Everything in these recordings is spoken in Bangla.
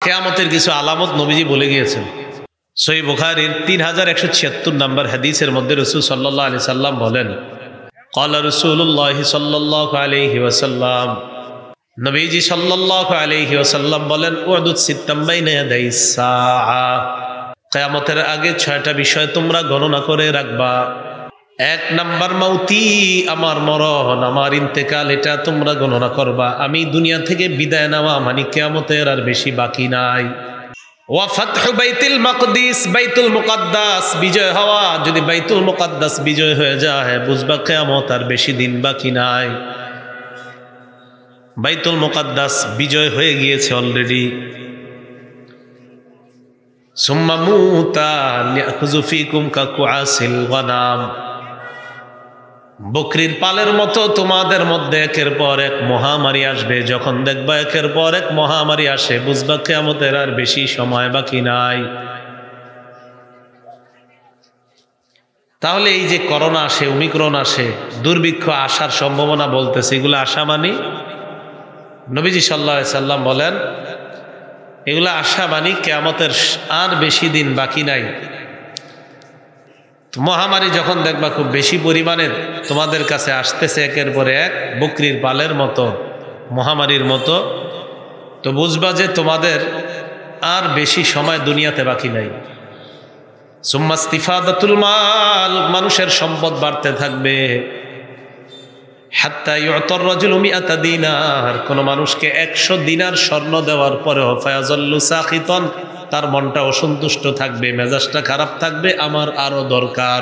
কিয়ামতের কিছু আলামত নবীজি বলে গিয়েছেন। সহিহ বুখারীর 3176 নম্বর হাদিসের মধ্যে রাসূল সাল্লাল্লাহু আলাইহি সাল্লাম বলেন, ক্বালা রাসূলুল্লাহ সাল্লাল্লাহু আলাইহি ওয়াসাল্লাম, নবীজি সাল্লাল্লাহু আলাইহি ওয়াসাল্লাম বলেন, উদুদ সিত্তাম বাইনা ইয়াদাইস সাআ, কিয়ামতের আগে 6টা বিষয় তোমরা গণনা করে রাখবা। 1 নাম্বার মাউতি, আমার মরণ, আমার ইন্তেকাল, এটা তোমরা গণনা করবা। আমি দুনিয়া থেকে বিদায় নেওয়া মানে কিয়ামতের আর বেশি বাকি নাই। ওয়া ফাতহু বাইতুল মাকদিস, বাইতুল মুকাদ্দাস বিজয় হওয়া, যদি বাইতুল মুকাদ্দাস বিজয় হয়ে যায় বুঝবা কিয়ামত আর বেশি দিন বাকি নাই। বাইতুল মুকাদ্দাস বিজয় হয়ে গিয়েছে অলরেডি। সুম্মা মুতা লিয়াখুযু ফীকুম কাকুআসিল গনাম, বকরির পালের মতো তোমাদের মধ্যে একের পর এক মহামারী আসবে। যখন দেখবা একের পর এক মহামারী আসে বুঝবা কিয়ামতের আর বেশি সময় বাকি নাই। তাহলে এই যে করোনা আসে, ওমিক্রন আসে, দুর্ভিক্ষ আসার সম্ভাবনা বলতেছে, এগুলো আসা মানে নবীজি সাল্লাল্লাহু আলাইহি সাল্লাম বলেন এগুলো আসা মানে কিয়ামতের আর বেশি দিন বাকি নাই। মহামারী যখন দেখবা খুব বেশি পরিমাণে তোমাদের কাছে আসতেছে একের পরে এক বকরির পালের মতো, মহামারীর মতো, তো বুঝবা যে তোমাদের আর বেশি সময় দুনিয়াতে বাকি নাই। সুম্মা ইস্তিফাদাতুল মাল, মানুষের সম্পদ বাড়তে থাকবে। হাত্তা ইউতার রাজুলু মিআতা দিনার, কোন মানুষকে 100 দিনার স্বর্ণ দেওয়ার পরেও ফায়াজাল্লু সাখিতান, তার মনটা অসন্তুষ্ট থাকবে, মেজাজটা খারাপ থাকবে, আমার আরো দরকার।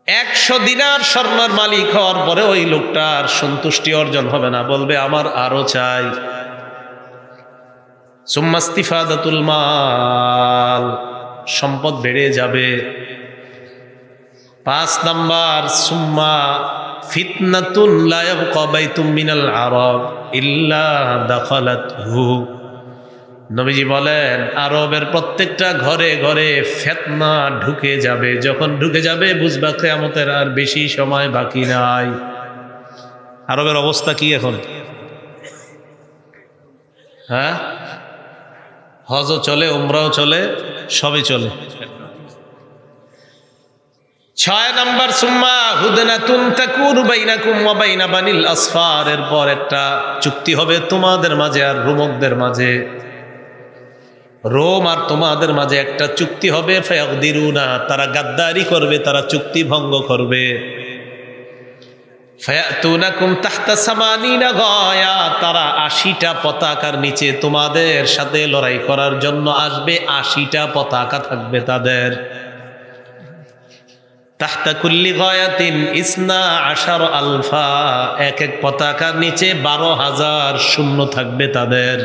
100 দিনার স্বর্ণের মালিক হওয়ার পরে ওই লোকটার সন্তুষ্টি অর্জন হবে না, বলবে আমার আরো চাই। সুম্মা ইস্তিফাদাতুল মাল, সম্পদ বেড়ে যাবে। 5 নাম্বার, সুম্মা ফিতনাতুন লা ইয়াবকা বাইতুম মিনাল আরব ইল্লা দাখালাতহু, নবীজি বলেন আরবের প্রত্যেকটা ঘরে ঘরে ফিতনা ঢুকে যাবে। যখন ঢুকে যাবে বুঝবা কিয়ামতের আর বেশি সময় বাকি নাই। আরবের অবস্থা কি এখন? হ্যাঁ, হজও চলে, উমরাও চলে, সবই চলে। 6 নাম্বার, সুম্মা হুদনাতুন তাকুনু বাইনাকুম ওয়া বাইনা বানিল আসফার, এরপর একটা চুক্তি হবে তোমাদের মাঝে আর রোমকদের মাঝে, রোম আর তোমাদের মাঝে একটা চুক্তি হবে। ফায়াকদিরুনা, তারা গাদ্দারি করবে, তারা চুক্তি ভঙ্গ করবে। ফায়াতুনাকুম তাহতা সামানিনা গায়া, তারা 80টা পতাকার নিচে তোমাদের সাথে লড়াই করার জন্য আসবে। 80টা পতাকা থাকবে তাদের। তাহতা কুল্লি গায়াতিন ইসনা আশার আলফা, এক এক পতাকার নিচে 12,000 সৈন্য থাকবে তাদের।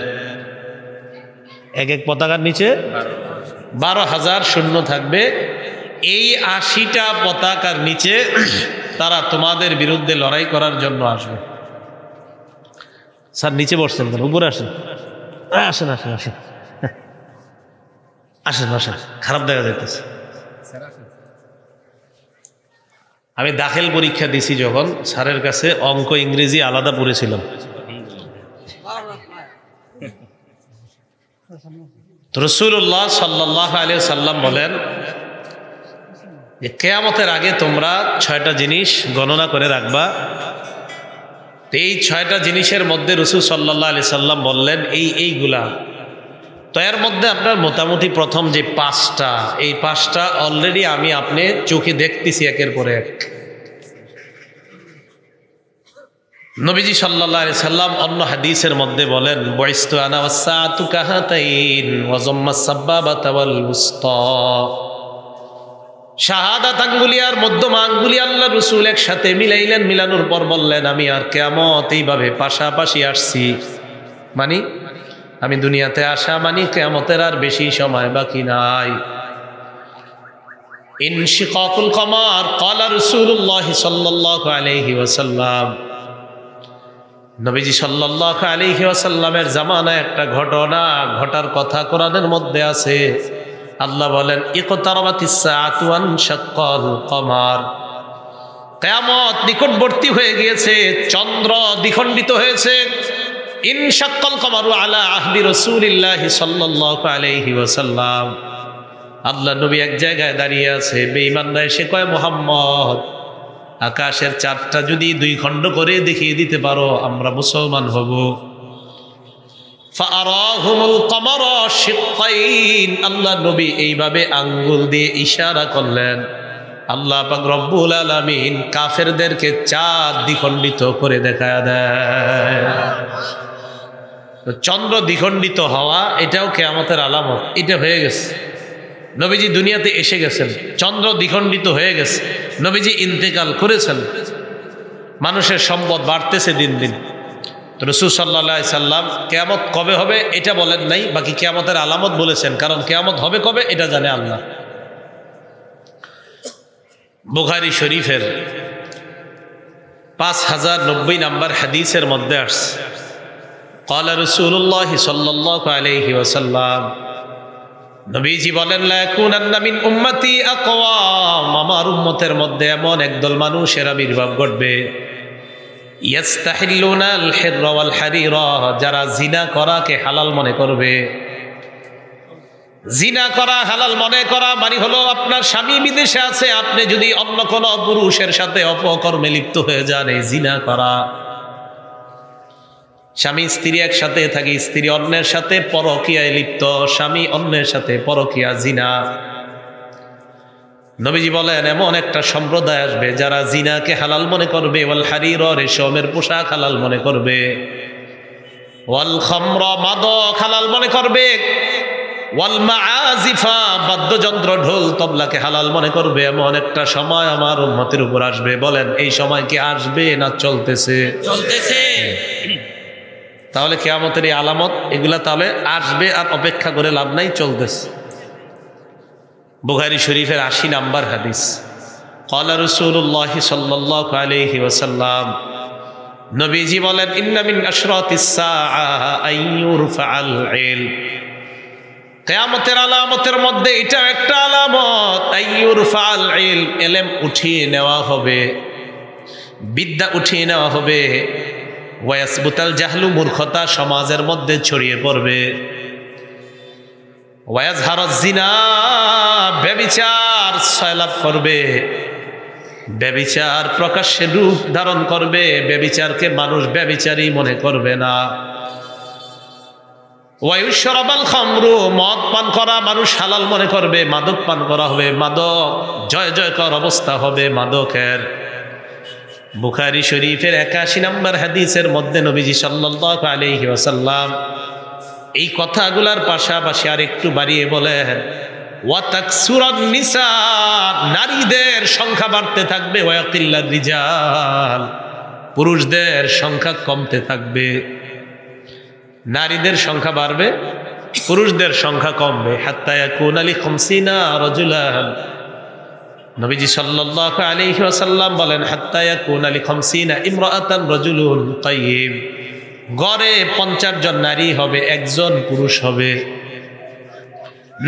এক এক পতাকার নিচে 12,000 সৈন্য থাকবে। এই 80টা পতাকার নিচে তারা তোমাদের বিরুদ্ধে লড়াই করার জন্য আসবে। স্যার নিচে বসছেন কেন? উপরে আসেন, আসেন আসেন আসেন আসেন আসেন, খারাপ দেখা যাইতেছে। আমি দাখিল পরীক্ষা দিছি যখন, স্যারের কাছে অঙ্ক ইংরেজি আলাদা পড়েছিলাম। রাসূলুল্লাহ সাল্লাল্লাহু আলাইহি সাল্লাম বলেন যে কিয়ামতের আগে তোমরা 6টা জিনিস গণনা করে রাখবা। এই 6টা জিনিসের মধ্যে রাসূল সাল্লাল্লাহু আলাইহি সাল্লাম বললেন এইগুলা। তো এর মধ্যে আপনার মোটামুটি প্রথম যে 5টা, এই 5টা অলরেডি আমি আপনি চোখে দেখতেছি একের পর এক। নবীজি সাল্লাল্লাহু আলাইহি সাল্লাম অন্য হাদিসের মধ্যে বলেন, বুইস্তু আনা ওয়াসসাআতু কাহাতাইন ওয়া যাম্মাস সাব্বাবাতা ওয়াল উসতা, শাহাদাত আঙ্গুলি আর মধ্যমা আঙ্গুলি আল্লাহ রাসূল একসাথে মিলাইলেন। মিলানোর পর বললেন, আমি আর কিয়ামত এইভাবে পাশাপাশি আসছি, মানে আমি দুনিয়াতে আসা মানে কিয়ামতের আর বেশি সময় বাকি নাই। ইনশিকাকুল কমার, ক্বালা রাসূলুল্লাহ সাল্লাল্লাহু আলাইহি ওয়াসাল্লাম, নবীজি সাল্লাল্লাহু আলাইহি ওয়াসাল্লামের জামানায় একটা ঘটনা ঘটার কথা কোরআনের মধ্যে আছে। আল্লাহ বলেন, ইকতারাবাতিস সাআতু ওয়ানশাক্কাল কমার, কিয়ামত নিকটবর্তী হয়ে গিয়েছে, চন্দ্র দ্বিখণ্ডিত হয়েছে। ইনশাক্কাল কমারু আলা আহদি রাসূলিল্লাহি সাল্লাল্লাহু আলাইহি ওয়াসাল্লাম। আল্লাহ নবী এক জায়গায় দাঁড়িয়ে আছে, বেঈমানরা এসে কয়, মুহাম্মদ, আকাশের চাঁদটা যদি 2 খণ্ড করে দেখিয়ে দিতে পারো আমরা মুসলমান হব। ফাআরাহুমুল কমারা শিক্কাইন। আল্লাহ নবী এইভাবে আঙ্গুল দিয়ে ইশারা করলেন। আল্লাহ পাক রব্বুল আলামিন কাফেরদেরকে চাঁদ দ্বিখণ্ডিত করে দেখায় দেয়। চন্দ্র দ্বিখণ্ডিত হওয়া এটাও কিয়ামতের আলামত। এটা হয়ে গেছে, নবীজি দুনিয়াতে এসে গেছেন, চন্দ্র দ্বিখণ্ডিত হয়ে গেছে, নবীজি ইন্তেকাল করেছেন, মানুষের সম্পদ বাড়তেছে দিন দিন। রাসূল সাল্লাল্লাহু আলাইহি সাল্লাম কিয়ামত কবে হবে এটা বলেন নাই, বাকি কিয়ামতের আলামত বলেছেন, কারণ কিয়ামত হবে কবে এটা জানে আল্লাহ। বুখারী শরীফের 5090 নম্বর হাদিসের মধ্যে আসছে, ক্বালা রাসূলুল্লাহ সাল্লাল্লাহু আলাইহি ওয়াসাল্লাম, নবীজি বলেন, লা ইয়াকুনান্না মিন উম্মতি আকওয়াম, আমার উম্মতের মধ্যে এমন একদল মানুষের আবির্ভাব ঘটবে, ইয়াস্তাহিল্লুনা আল হিররা ওয়াল হারিরা, যারা জিনা করাকে হালাল মনে করবে। জিনা করা হালাল মনে করা মানে হলো আপনার স্বামী বিদেশে আছে, আপনি যদি অন্য কোনো পুরুষের সাথে অপকর্মে লিপ্ত হয়ে যান, এই জিনা করা। স্বামী স্ত্রী একসাথে থাকি, স্ত্রী অন্যের সাথে পরকীয়ায় লিপ্ত, স্বামী অন্যের সাথে পরকীয়া, জিনা। নবীজি বলেন এমন একটা সম্প্রদায় আসবে যারা জিনাকে হালাল মনে করবে, ওয়াল হারিরা, রেশমের পোশাক হালাল মনে করবে, ওয়াল খামরা, মাদক হালাল মনে করবে, ওয়াল মাআজিফা, বাদ্যযন্ত্র ঢোল তবলাকে হালাল মনে করবে। এমন একটা সময় আমার উম্মতের উপর আসবে। বলেন এই সময় কি আসবে না চলতেছে? চলতেছে। তাহলে কিয়ামতের এই আলামত এগুলা তাহলে আসবে, আর অপেক্ষা করে লাভ নাই, চলতেছে। বুখারী শরীফের 80 নম্বর হাদিস, ক্বালা রাসূলুল্লাহ সাল্লাল্লাহু আলাইহি ওয়াসাল্লাম, নবীজি বলেন, ইন্না মিন আশরাতিস সাআ আইয়ুরফাআল ইলম, কিয়ামতের আলামতের মধ্যে এটা একটা আলামত, আইয়ুরফাআল ইলম, ইলম উঠিয়ে নেওয়া হবে, বিদ্যা উঠিয়ে নেওয়া হবে, ওয়ায়াসবুতাল জাহলু, মূর্খতা সমাজের মধ্যে ছড়িয়ে পড়বে, ওয়ায়াজহারাজ জিনা, ব্যভিচার সয়লাভ করবে, ব্যভিচার প্রকাশ্যে রূপ ধারণ করবে, ব্যভিচারকে মানুষ ব্যভিচারী মনে করবে না, ওয়ায়ুশরাবাল খামরু, মদ পান করা মানুষ হালাল মনে করবে, মাদক পান করা হবে, মাদক জয় জয়কর অবস্থা হবে মাদকের। বুখারী শরীফের 81 নম্বর হাদিসের মধ্যে নবীজি সাল্লাল্লাহু আলাইহি ওয়াসাল্লাম এই কথাগুলার পাশাপাশি আর একটু বাড়িয়ে বলেন, ওয়া তাকসুরান নিসা, নারীদের সংখ্যা বাড়তে থাকবে, ওয়া ইয়াকিল্লার রিজাল, পুরুষদের সংখ্যা কমতে থাকবে। নারীদের সংখ্যা বাড়বে, পুরুষদের সংখ্যা কমবে। হাত্তা ইয়াকুনা লি 50 রাজুলান, নবীজি সাল্লাল্লাহু আলাইহি ওয়াসাল্লাম বলেন, হাত্তা ইয়াকুনা লি 50 ইমরাআতান রাজুলুন কাইয়িম, গড়ে 50 জন নারী হবে, একজন পুরুষ হবে।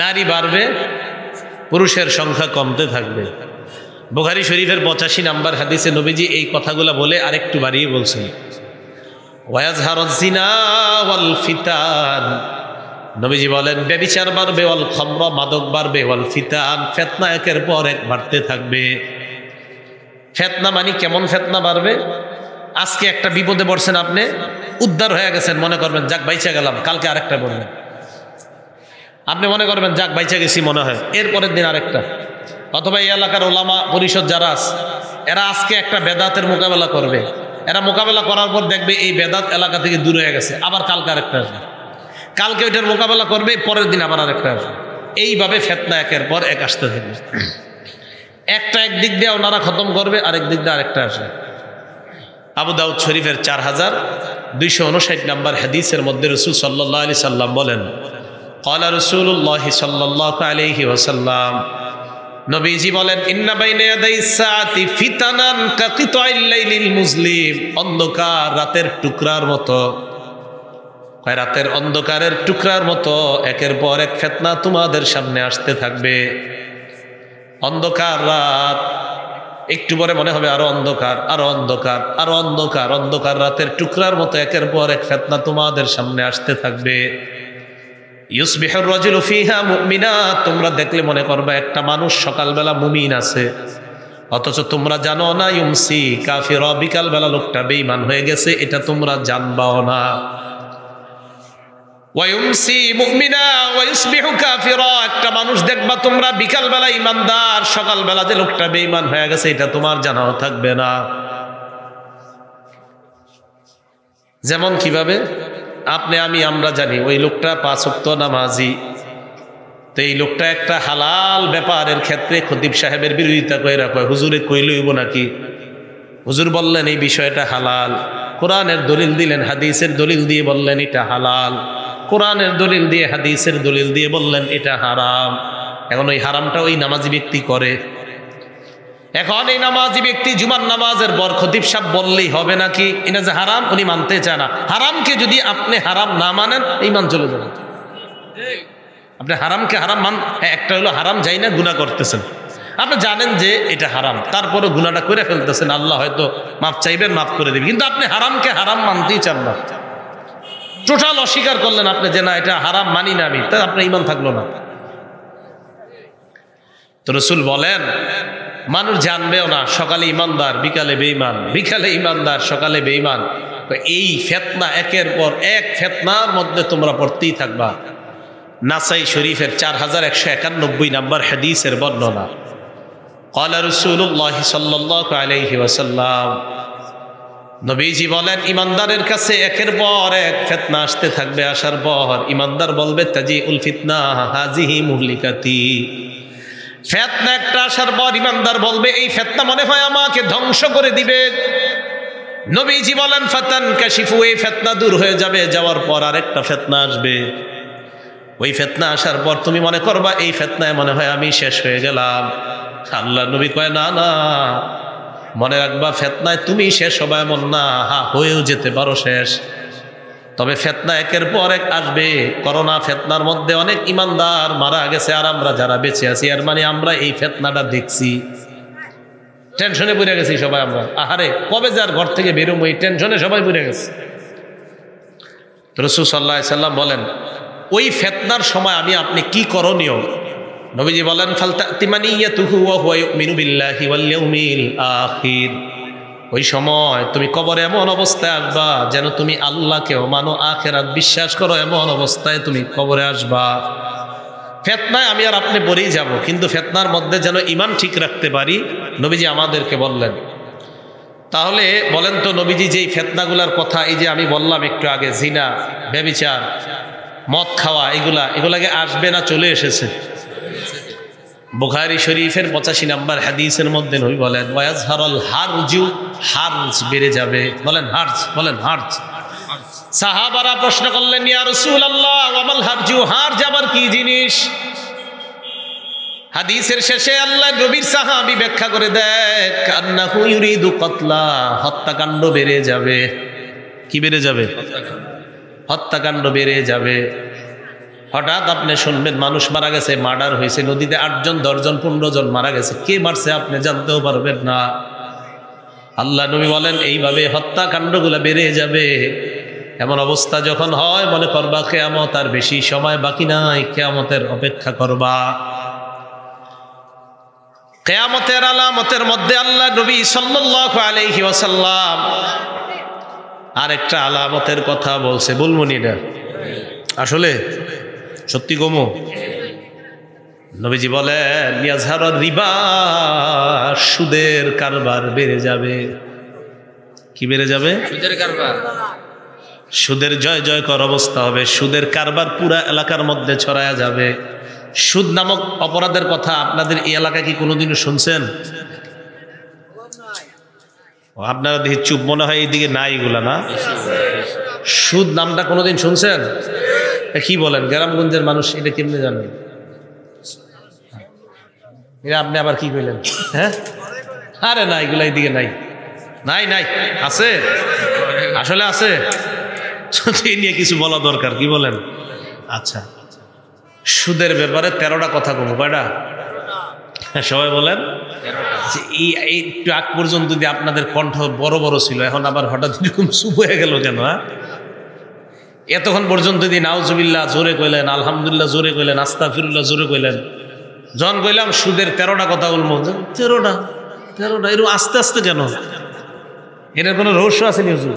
নারী বাড়বে, পুরুষের সংখ্যা কমতে থাকবে। বুখারী শরীফের 85 নম্বর হাদিসে নবীজি এই কথাগুলো বলে আরেকটু বাড়িয়ে বলছেন, ওয়ায়াজহারুজ জিনা ওয়াল ফিতান, নবীজি বলেন ব্যভিচার বাড়বে, ওয়াল খামরা, মাদক বাড়বে, ওয়াল ফিতান, ফিতনা একের পর এক বাড়তে থাকবে। ফিতনা মানে কেমন ফিতনা বাড়বে? আজকে একটা বিপদে পড়ছেন, আপনি উদ্ধার হয়ে গেছেন, মনে করবেন যাক বাইচা গেলাম, কালকে আরেকটা বলবেন, আপনি মনে করবেন যাক বাইচা গেছি মনে হয়, এরপরের দিন আরেকটা। অথবা এই এলাকার ওলামা পরিষদ যারা আছে, এরা আজকে একটা বেদাতের মোকাবেলা করবে, এরা মোকাবেলা করার পর দেখবে এই বেদাত এলাকা থেকে দূর হয়ে গেছে, আবার কালকে আরেকটা আসবে, কালকে ওইটার মোকাবেলা করবে, পরের দিন আবার আরেকটা আসবে। এইভাবে ফিতনা একের পর এক আসতে থাকবে। একটা একদিক দিয়ে ওনারা খতম করবে, আরেক দিক দিয়ে আরেকটা আসবে। আবু দাউদ শরীফের 4259 নম্বর হাদিসের মধ্যে রাসূল সাল্লাল্লাহু আলাইহি সাল্লাম বলেন, ক্বালা রাসূলুল্লাহ সাল্লাল্লাহু আলাইহি ওয়াসাল্লাম, নবীজি বলেন, ইন্না বাইনা ইয়াদাইস সাআতি ফিতানান কাকিতাইল লাইলিল মুজলিম, অন্ধকার রাতের টুকরার মতো, রাতের অন্ধকারের টুকরার মতো একের পর এক ফিতনা তোমাদের সামনে আসতে থাকবে। অন্ধকার রাত, একটু পরে মনে হবে আরো অন্ধকার, আরো অন্ধকার, আরো অন্ধকার, অন্ধকার রাতের টুকরার মতো একের পর এক ফিতনা তোমাদের সামনে আসতে থাকবে। ইউসবিহুর রাজুলু ফিহা মুমিনা, তোমরা দেখলে মনে করবে একটা মানুষ সকালবেলা মুমিন আছে, অথচ তোমরা জানো না ইউমসি কাফিরা, বিকালবেলা লোকটা বেঈমান হয়ে গেছে, এটা তোমরা জানবাও না। ওয়ায়ুমসি মুমিনা ওয়ায়ুসবিহু কাফিরা, একটা মানুষ দেখবা তোমরা বিকালবেলা ঈমানদার, সকালবেলা যে লোকটা বেঈমান হয়ে গেছে এটা তোমার জানাও থাকবে না। যেমন কিভাবে আপনি আমরা জানি ওই লোকটা 5 ওয়াক্ত নামাজি, তো এই লোকটা একটা হালাল ব্যাপারের ক্ষেত্রে খতিব সাহেবের বিরোধিতা করে রাখে, হুজুরে কই লইব নাকি, হুজুর বললেন এই বিষয়টা হালাল, কোরআনের দলিল দিলেন, হাদিসের দলিল দিয়ে বললেন এটা হালাল, কোরআনের দলিল দিয়ে হাদিসের দলিল দিয়ে বললেন এটা হারাম। এখন ওই হারামটা ওই নামাজি ব্যক্তি করে। এখন এই নামাজি ব্যক্তি জুমার নামাজের পর খতিব সাহেব বললেই হবে নাকি এটা যে হারাম, উনি মানতে চায় না। হারামকে যদি আপনি হারাম না মানেন ঈমান চলে যাবে। আপনি হারামকে হারাম একটা হলো হারাম যাই না গুনাহ করতেছেন, আপনি জানেন যে এটা হারাম, তারপরে গুনাহটা করে ফেলতেছেন, আল্লাহ হয়তো মাফ চাইবেন, মাফ করে দেবেন, কিন্তু আপনি হারামকে হারাম মানতেই চান না, টোটাল অস্বীকার করলেন আপনি যে না এটা হারাম মানি না আমি, তাই আপনার ঈমান থাকলো না। তো রাসূল বলেন মানুষ জানবেও না, সকালে ঈমানদার বিকালে বেঈমান, বিকালে ঈমানদার সকালে বেঈমান। তো এই ফিতনা একের পর এক ফিতনার মধ্যে তোমরা পড়তেই থাকবা। নাসাই শরীফের 4191 নম্বর হাদিসের বর্ণনা, ক্বালা রাসূলুল্লাহ সাল্লাল্লাহু আলাইহি ওয়াসাল্লাম, নবীজি বলেন ঈমানদারের কাছে একের পর এক ফিতনা আসতে থাকবে, আসার পর ঈমানদার বলবে তাজিউল ফিতনা হাজিহি মুহলিকাতি, ফিতনা একটা আসার পর ঈমানদার বলবে এই ফিতনা মনে হয় আমাকে ধ্বংস করে দিবে। নবীজি বলেন ফাতান কাশিফু, এই ফিতনা দূর হয়ে যাবে, যাওয়ার পর আরেকটা ফিতনা আসবে, ওই ফিতনা আসার পর তুমি মনে করবা এই ফিতনায় মনে হয় আমি শেষ হয়ে গেলাম। আল্লাহ নবী কয় না না, মনে রাখবা ফিতনায় তুমি শেষ হবে এমন না, হয়েও যেতে পারো শেষ, তবে ফিতনা একের পর এক আসবে। করোনা ফিতনার মধ্যে অনেক ঈমানদার মারা গেছে, আর আমরা যারা বেঁচে আছি এর মানে আমরা এই ফিতনাটা দেখছি, টেনশনে পড়ে গেছি সবাই আমরা, আহারে কবে যার ঘর থেকে বেরোবো এই টেনশনে সবাই পড়ে গেছে। রাসূল সাল্লাল্লাহু আলাইহি সাল্লাম বলেন ওই ফিতনার সময় আমি আপনি কি করণীয়? নবীজি বলেন ফালতাতিমানিয়াতুহু ওয়া হুয়া ইউমিনু বিল্লাহি ওয়াল ইয়াউমিল আখির, ওই সময় তুমি কবরে এমন অবস্থায় আসবা যেন তুমি আল্লাহকেও মানো, আখিরাত বিশ্বাস করো, এমন অবস্থায় তুমি কবরে আসবা। ফিতনায় আমি আর আপনি পড়েই যাব, কিন্তু ফিতনার মধ্যে যেন ঈমান ঠিক রাখতে পারি, নবীজি আমাদেরকে বললেন। তাহলে বলেন তো নবীজি যেই ফিতনাগুলার কথা এই যে আমি বললাম একটু আগে, জিনা, ব্যভিচার, মদ খাওয়া, এগুলাকে আসবে না চলে এসেছে? বুখারী শরীফের 85 নম্বর হাদিসের মধ্যে নবী বলেন ওয়াজহারুল হারজু, হারজ বেড়ে যাবে। বলেন হারজ, বলেন হারজ। সাহাবারা প্রশ্ন করলেন ইয়া রাসূলুল্লাহ ওয়ামাল হারজু, হারজ আবার কি জিনিস? হাদিসের শেষে আল্লাহ নবীর সাহাবী ব্যাখ্যা করে দেয় কান্নাহু ইউরিদু কতলা, হত্যাকাণ্ড বেড়ে যাবে। কি বেড়ে যাবে? হত্যাকাণ্ড বেড়ে যাবে। হঠাৎ আপনি শুনবেন মানুষ মারা গেছে, মার্ডার হয়েছে, নদীতে 8 জন 10 জন 15 জন মারা গেছে, কে মারছে আপনি জানতেও পারবেন না। আল্লাহ নবী বলেন এইভাবে হত্যাকাণ্ডগুলো বেড়ে যাবে। এমন অবস্থা যখন হয় মনে করবা কিয়ামত আর বেশি সময় বাকি নাই, কিয়ামতের অপেক্ষা করবা। কিয়ামতের আলামতের মধ্যে আল্লাহ নবী সাল্লাল্লাহু আলাইহি ওয়াসাল্লাম আরেকটা আলামতের কথা বলছে, বলবো নি না আসলে সত্যি কমো? নবীজি বলেন ইয়াজহারুর রিবা, সুদের কারবার বেড়ে যাবে। কি বেড়ে যাবে? সুদের কারবার। সুদের জয় জয়কর অবস্থা হবে, সুদের কারবার পুরা এলাকার মধ্যে ছড়ায়া যাবে। সুদ নামক অপরাধের কথা আপনাদের এই এলাকায় কি কোনোদিনও শুনছেন? আপনারা দেখি চুপ, মনে হয় এইদিকে নাই এগুলা না। সুদ নামটা কোনোদিন শুনছেন? কি বলেন গ্রামগঞ্জের মানুষ এটা কেমনে জানেন? আপনি আবার কি কইলেন? হ্যাঁ আরে না, এগুলা এইদিকে নাই, নাই নাই, আছে আসলে আছে, এই নিয়ে কিছু বলা দরকার। কি বলেন? আচ্ছা, সুদের ব্যাপারে 13টা কথা কমো। কয়টা? সবাই বলেন যে এই একটু আগ পর্যন্ত যদি আপনাদের কণ্ঠ বড় বড় ছিল, এখন আবার হঠাৎ এরকম চুপ হয়ে গেল কেন? এতক্ষণ পর্যন্ত যদি নাউজুবিল্লাহ জোরে কইলেন, আলহামদুলিল্লাহ জোরে কইলেন, আস্তাগফিরুল্লাহ জোরে কইলেন, যখন কইলাম সুদের 13টা কথা বলবো, 13টা এরকম আস্তে আস্তে কেন? এটার কোনো রহস্য আছে নি হুজুর?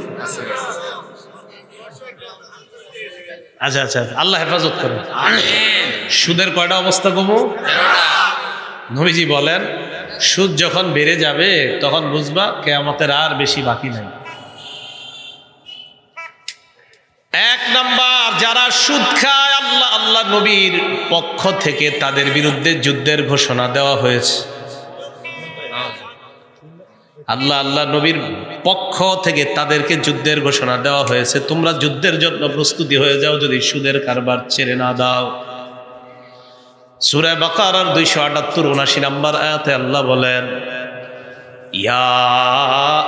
আচ্ছা আচ্ছা, আল্লাহ হেফাজত করেন। সুদের কয়টা অবস্থা কমু? নবীজি বলেন সুদ যখন বেড়ে যাবে তখন বুঝবা কিয়ামতের আর বেশি বাকি নাই। এক নাম্বার, যারা সুদ খায় আল্লাহ নবীর পক্ষ থেকে তাদের বিরুদ্ধে যুদ্ধের ঘোষণা দেওয়া হয়েছে। আল্লাহ নবীর পক্ষ থেকে তাদেরকে যুদ্ধের ঘোষণা দেওয়া হয়েছে। তোমরা যুদ্ধের জন্য প্রস্তুতি হয়ে যাও যদি সুদের কারবার ছেড়ে না দাও। সূরা বাকারার 278-79 নম্বর আয়াতে আল্লাহ বলেন, ইয়া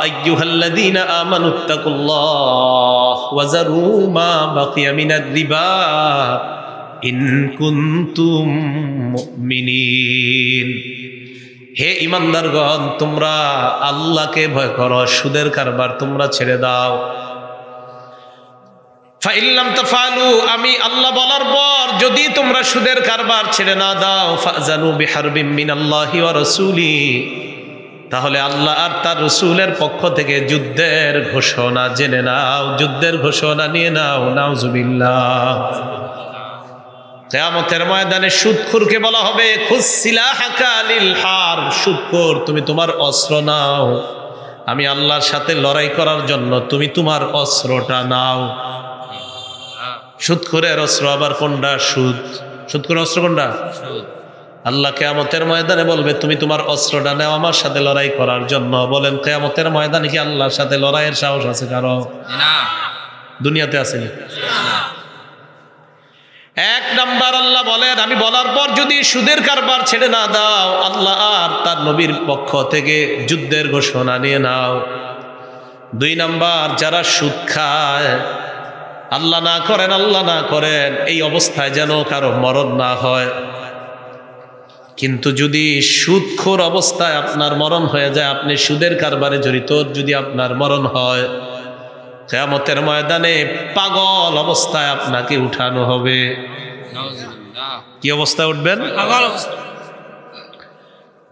আইয়ুহাল্লাযীনা আমানুত্তাকুল্লাহ ওয়া যারু মা বাকিয়া মিনার রিবা ইন কুনতুম মুমিনিন। হে ইমানদারগণ, তোমরা আল্লাহকে ভয় করো, সুদের কারবার তোমরা ছেড়ে দাও। ফাইল্লাম তাফআলু, আমি আল্লাহ বলার পর যদি তোমরা সুদের কারবার ছেড়ে না দাও, ফাজানু বিহারবিম মিনাল্লাহি ওয়া রাসূলি, তাহলে আল্লাহ আর তার রাসূলের পক্ষ থেকে যুদ্ধের ঘোষণা জেনে নাও, যুদ্ধের ঘোষণা নিয়ে নাও। নাউজুবিল্লাহ। কিয়ামতের ময়দানে সুদখোরকে বলা হবে খুসসিলাহাকা লিল হার, সুদখোর তুমি তোমার অস্ত্র নাও, আমি আল্লাহর সাথে লড়াই করার জন্য তুমি তোমার অস্ত্রটা নাও। সুদখোরের অস্ত্র আবার কোনটা? সুদ। সুদখোরের অস্ত্র কোনটা? আল্লাহ কিয়ামতের ময়দানে বলবে তুমি তোমার অস্ত্রটা নাও আমার সাথে লড়াই করার জন্য। বলেন কিয়ামতের ময়দানে কি আল্লাহর সাথে লড়াইয়ের সাহস আছে কারো? না, দুনিয়াতে আসেনি। এক নাম্বার, আল্লাহ বলেন আমি বলার পর যদি সুদের কারবার ছেড়ে না দাও, আল্লাহ আর তার নবীর পক্ষ থেকে যুদ্ধের ঘোষণা নিয়ে নাও। দুই নাম্বার, যারা সুদ খায়, আল্লাহ না করেন এই অবস্থায় যেন কারো মরণ না হয়। কিন্তু যদি সুদখোর অবস্থায় আপনার মরণ হয়ে যায়, আপনি সুদের কারবারে জড়িত যদি আপনার মরণ হয়, কিয়ামতের ময়দানে পাগল অবস্থায় আপনাকে উঠানো হবে। কি অবস্থায় উঠবেন? পাগল অবস্থা।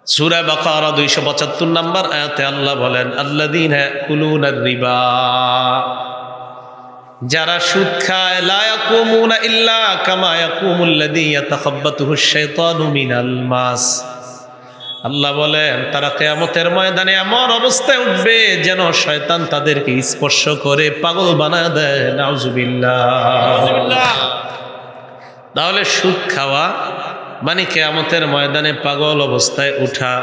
সূরা বাকারা 275 নম্বর আয়াতে আল্লাহ বলেন, আল্লাযীনা ইয়াকুলুনার রিবা, যারা সুদ খায়, লা ইয়াকুমুনা ইল্লা কামা ইয়াকুমুল্লাযী ইয়াতাখাব্বাতুহুশ শাইতানু মিনাল মাস। আল্লাহ বলেন তারা কিয়ামতের ময়দানে এমন অবস্থায় উঠবে যেন শয়তান তাদেরকে স্পর্শ করে পাগল বানায় দেয়। নাউজুবিল্লাহ। তাহলে সুদ খাওয়া মানে কিয়ামতের ময়দানে পাগল অবস্থায় উঠা।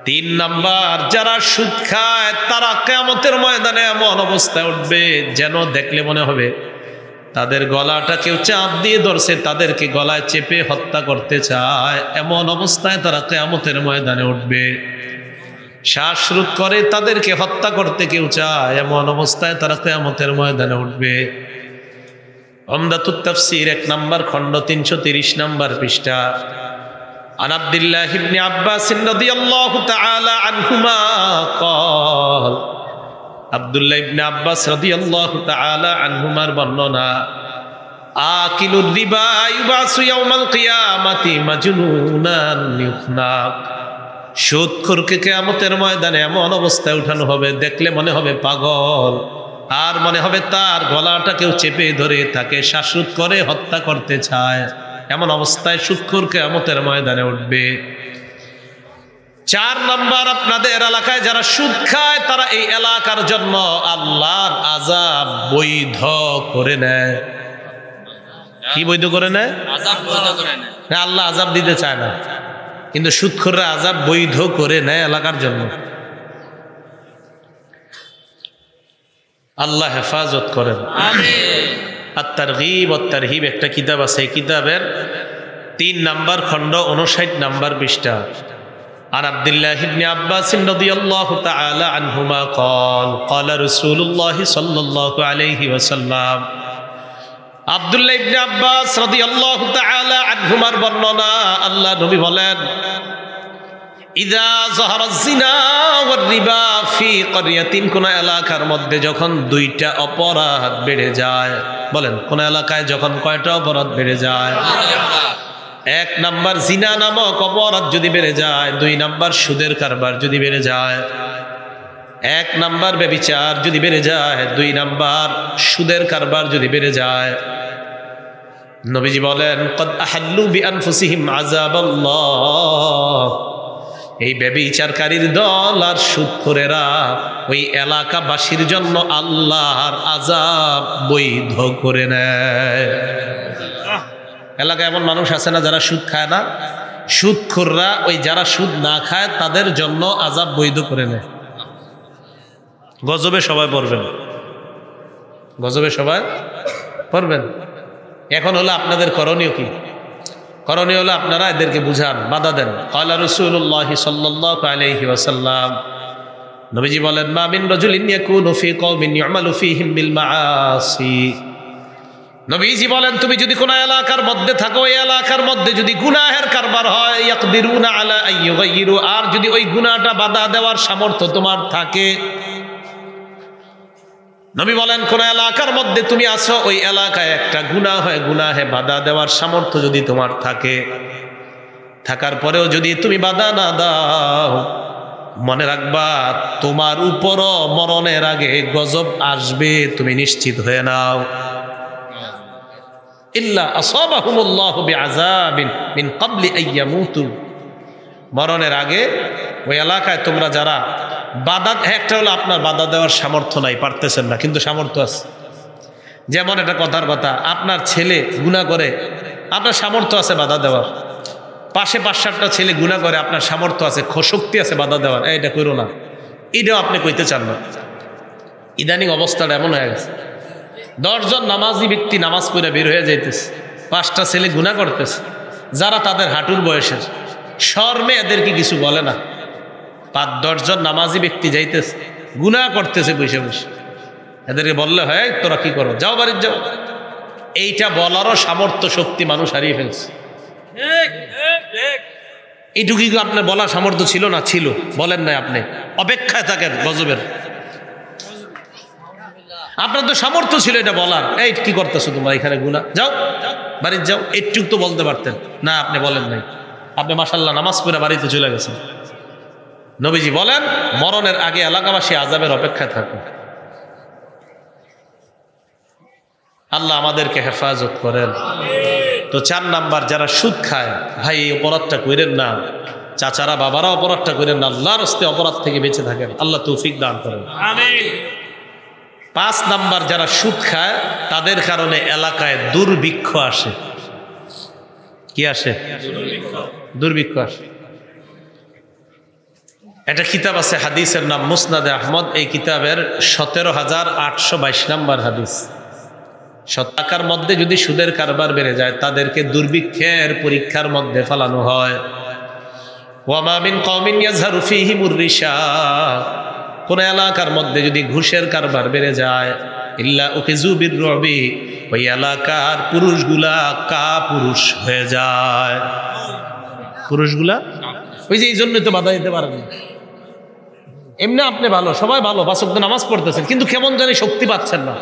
তিন নাম্বার, যারা সুদ খায় তারা কিয়ামতের ময়দানে এমন অবস্থায় উঠবে যেন দেখলে মনে হবে তাদের গলাটা কেউ চাপ দিয়ে ধরছে, তাদেরকে গলায় চেপে হত্যা করতে চায়। এমন অবস্থায় তারা কিয়ামতের ময়দানে উঠবে। শ্বাসরোধ করে তাদেরকে হত্যা করতে কেউ চায়, এমন অবস্থায় তারা কিয়ামতের ময়দানে উঠবে। উমদাতুত তাফসীর 1 নম্বর খণ্ড 330 নম্বর পৃষ্ঠা। আন আব্দুল্লাহ ইবনে আব্বাস রাদিয়াল্লাহু তাআলা আনহুমা قال, আব্দুল্লাহ ইবনে আব্বাস রাদিয়াল্লাহু তাআলা আনহুমার বর্ণনা, আকিলুর রিবা ইউবাসু ইয়াউমাল কিয়ামাতি মাজনুনান ইউখনাক। সুদখোরকে কিয়ামতের ময়দানে এমন অবস্থায় উঠানো হবে দেখলে মনে হবে পাগল, আর মনে হবে তার গলাটা কেউ চেপে ধরে তাকে শ্বাসরোধ করে হত্যা করতে চায়। এমন অবস্থায় সুদখোর কিয়ামতের ময়দানে উঠবে। 4 নাম্বার, আপনাদের এলাকায় যারা সুদ খায় তারা এই এলাকার জন্য আল্লাহর আযাব বৈধ করে নেয়। কি বৈধ করে নেয়? আযাব বৈধ করে নেয়। আল্লাহ আযাব দিতে চায় না, কিন্তু সুদখোররা আযাব বৈধ করে নেয় এলাকার জন্য। আল্লাহ হেফাজত করেন। আমিন। আত-তারগীব ওয়াত-তারহীব একটা কিতাব আছে, এই কিতাবের 3 নাম্বার খণ্ড 59 নাম্বার পৃষ্ঠা। আর আব্দুল্লাহ ইবনে আব্বাস রাদিয়াল্লাহু তাআলা আনহুমা قال قال رسول الله صلى الله عليه وسلم। আব্দুল্লাহ ইবনে আব্বাস রাদিয়াল্লাহু তাআলা আনহুমার বর্ণনা, আল্লাহ নবী বলেন, ইযা যাহারাজ জিনা ওয়ার রিবা ফি ক্বরিয়াতিন, কোন এলাকার মধ্যে যখন দুইটা অপরাধ বেড়ে যায়, বলেন কোন এলাকায় যখন কয়টা অপরাধ বেড়ে যায়? এক নাম্বার জিনা নামক অপরাধ যদি বেড়ে যায়, দুই নাম্বার সুদের কারবার যদি বেড়ে যায়, এক নাম্বার ব্যভিচার যদি বেড়ে যায়, দুই নাম্বার সুদের কারবার যদি বেড়ে যায়, নবীজি বলেন কদ আহাল্লু বিআনফুসিহিম আযাবাল্লাহ, এই ব্যভিচারকারীর দল আর সুদখোরেরা ওই এলাকাবাসীর জন্য আল্লাহর আযাব বৈধ করে নেয়। এলাকায় এমন মানুষ আছে না যারা সুদ খায় না? সুদখোররা ওই যারা সুদ না খায় তাদের জন্য আযাব বৈধ করে নেয়। গজবে সবাই পড়বেন, গজবে সবাই পড়বেন। এখন হলো আপনাদের করণীয় কি? করণীয় হলো আপনারা এদেরকে বুঝান, বাধা দেন। ক্বালা রাসূলুল্লাহ সাল্লাল্লাহু আলাইহি ওয়াসাল্লাম, নবীজি বলেন মা মিন রাজুলিন ইয়াকুনু ফি কওমিন ইউমালু ফীহিম বিল মাআসি, নবীজি বলেন তুমি যদি কোন এলাকার মধ্যে থাকো, ওই এলাকার মধ্যে যদি গুনাহের কারবার হয়, ইয়াকদিরুনা আলা আইয়ুগাইয়িরু, আর যদি ওই গুনাহটা বাধা দেওয়ার সামর্থ্য তোমার থাকে, নবী বলেন কোন এলাকার মধ্যে তুমি আছো, ওই এলাকায় একটা গুনাহ হয়, গুনাহে বাধা দেওয়ার সামর্থ্য যদি তোমার থাকে, থাকার পরেও যদি তুমি বাধা না দাও, মনে রাখবা তোমার উপরও মরণের আগে গজব আসবে, তুমি নিশ্চিত হয়ে নাও। ইল্লা আসাবাহুমুল্লাহু বিআযাবিন মিন ক্বাবলি আইয়ামুতু, মরণের আগে ওই এলাকায় তোমরা যারা বাধা, একটা হলো আপনার বাধা দেওয়ার সামর্থ্য নাই, পারতেছেন না, কিন্তু সামর্থ্য আছে। যেমন এটা কথার কথা, আপনার ছেলে গুনাহ করে, আপনার সামর্থ্য আছে বাধা দেওয়ার, পাশে ৫-৭টা ছেলে গুনাহ করে, আপনার সামর্থ্য আছে, শক্তি আছে বাধা দেওয়ার, এটা করো না, এটাও আপনি কইতে চান না। ইদানিং অবস্থাটা এমন হয়ে গেছে, ১০ জন নামাজি ব্যক্তি নামাজ পড়ে বের হয়ে যাইতেছে, ৫টা ছেলে গুনাহ করতেছে, যারা তাদের হাঁটুর বয়সের, শর্মে এদেরকে কিছু বলে না। ৫-১০ জন নামাজি ব্যক্তি যাইতেছে, গুনাহ করতেছে বসে বসে, এদেরকে বললে হয় তোরা কি করো, যাও বাড়ির যাও। এইটা বলারও সামর্থ্য শক্তি মানুষ হারিয়ে ফেলছে। এইটুকুই আপনার বলার সামর্থ্য ছিল না? ছিল, বলেন নাই, আপনি অপেক্ষায় থাকেন গজবের। আপনার তো সামর্থ্য ছিল এটা বলার, এই কি করতেছো তোমরা এখানে গুনাহ, যাও বাড়ির যাও, এইটুক তো বলতে পারতেন না, আপনি বলেন নাই। আপনি মাশাআল্লাহ নামাজ পড়ে বাড়িতে চলে গেছেন। নবীজি বলেন মরণের আগে এলাকাবাসী আযাবের অপেক্ষায় থাকুন। আল্লাহ আমাদেরকে হেফাজত করেন। তো ৪ নাম্বার, যারা সুদ খায়, ভাই এই অপরাধটা করেন না, চাচারা বাবারা অপরাধটা করেন না, আল্লাহর রাস্তায় অপরাধ থেকে বেঁচে থাকেন, আল্লাহ তৌফিক দান করেন, আমিন। ৫ নাম্বার, যারা সুদ খায় তাদের কারণে এলাকায় দুর্ভিক্ষ আসে। কি আসে? দুর্ভিক্ষ আসে। একটা কিতাব আছে হাদিসের নাম মুসনাদে আহমদ, এই কিতাবের ১৭,৮২২ নাম্বার হাদিস। এলাকার মধ্যে যদি সুদের কারবার বেড়ে যায়, তাদেরকে দুর্ভিক্ষের পরীক্ষার মধ্যে ফেলানো হয়। ওয়ামা মিন কওমিন ইয়াযহারু ফীহিমুর রিশা, কোন এলাকার মধ্যে যদি ঘুষের কারবার বেড়ে যায়, ইল্লা উখিযু বিররুবি, ওই এলাকার পুরুষগুলা কাপুরুষ হয়ে যায়। পুরুষগুলা ওই যে এই জন্যই তো বাধা দিতে পারেন না। এমনি আপনি ভালো, সবাই ভালো, ৫ ওয়াক্ত নামাজ পড়তেছেন, কিন্তু কেমন জানি শক্তি পাচ্ছেন না।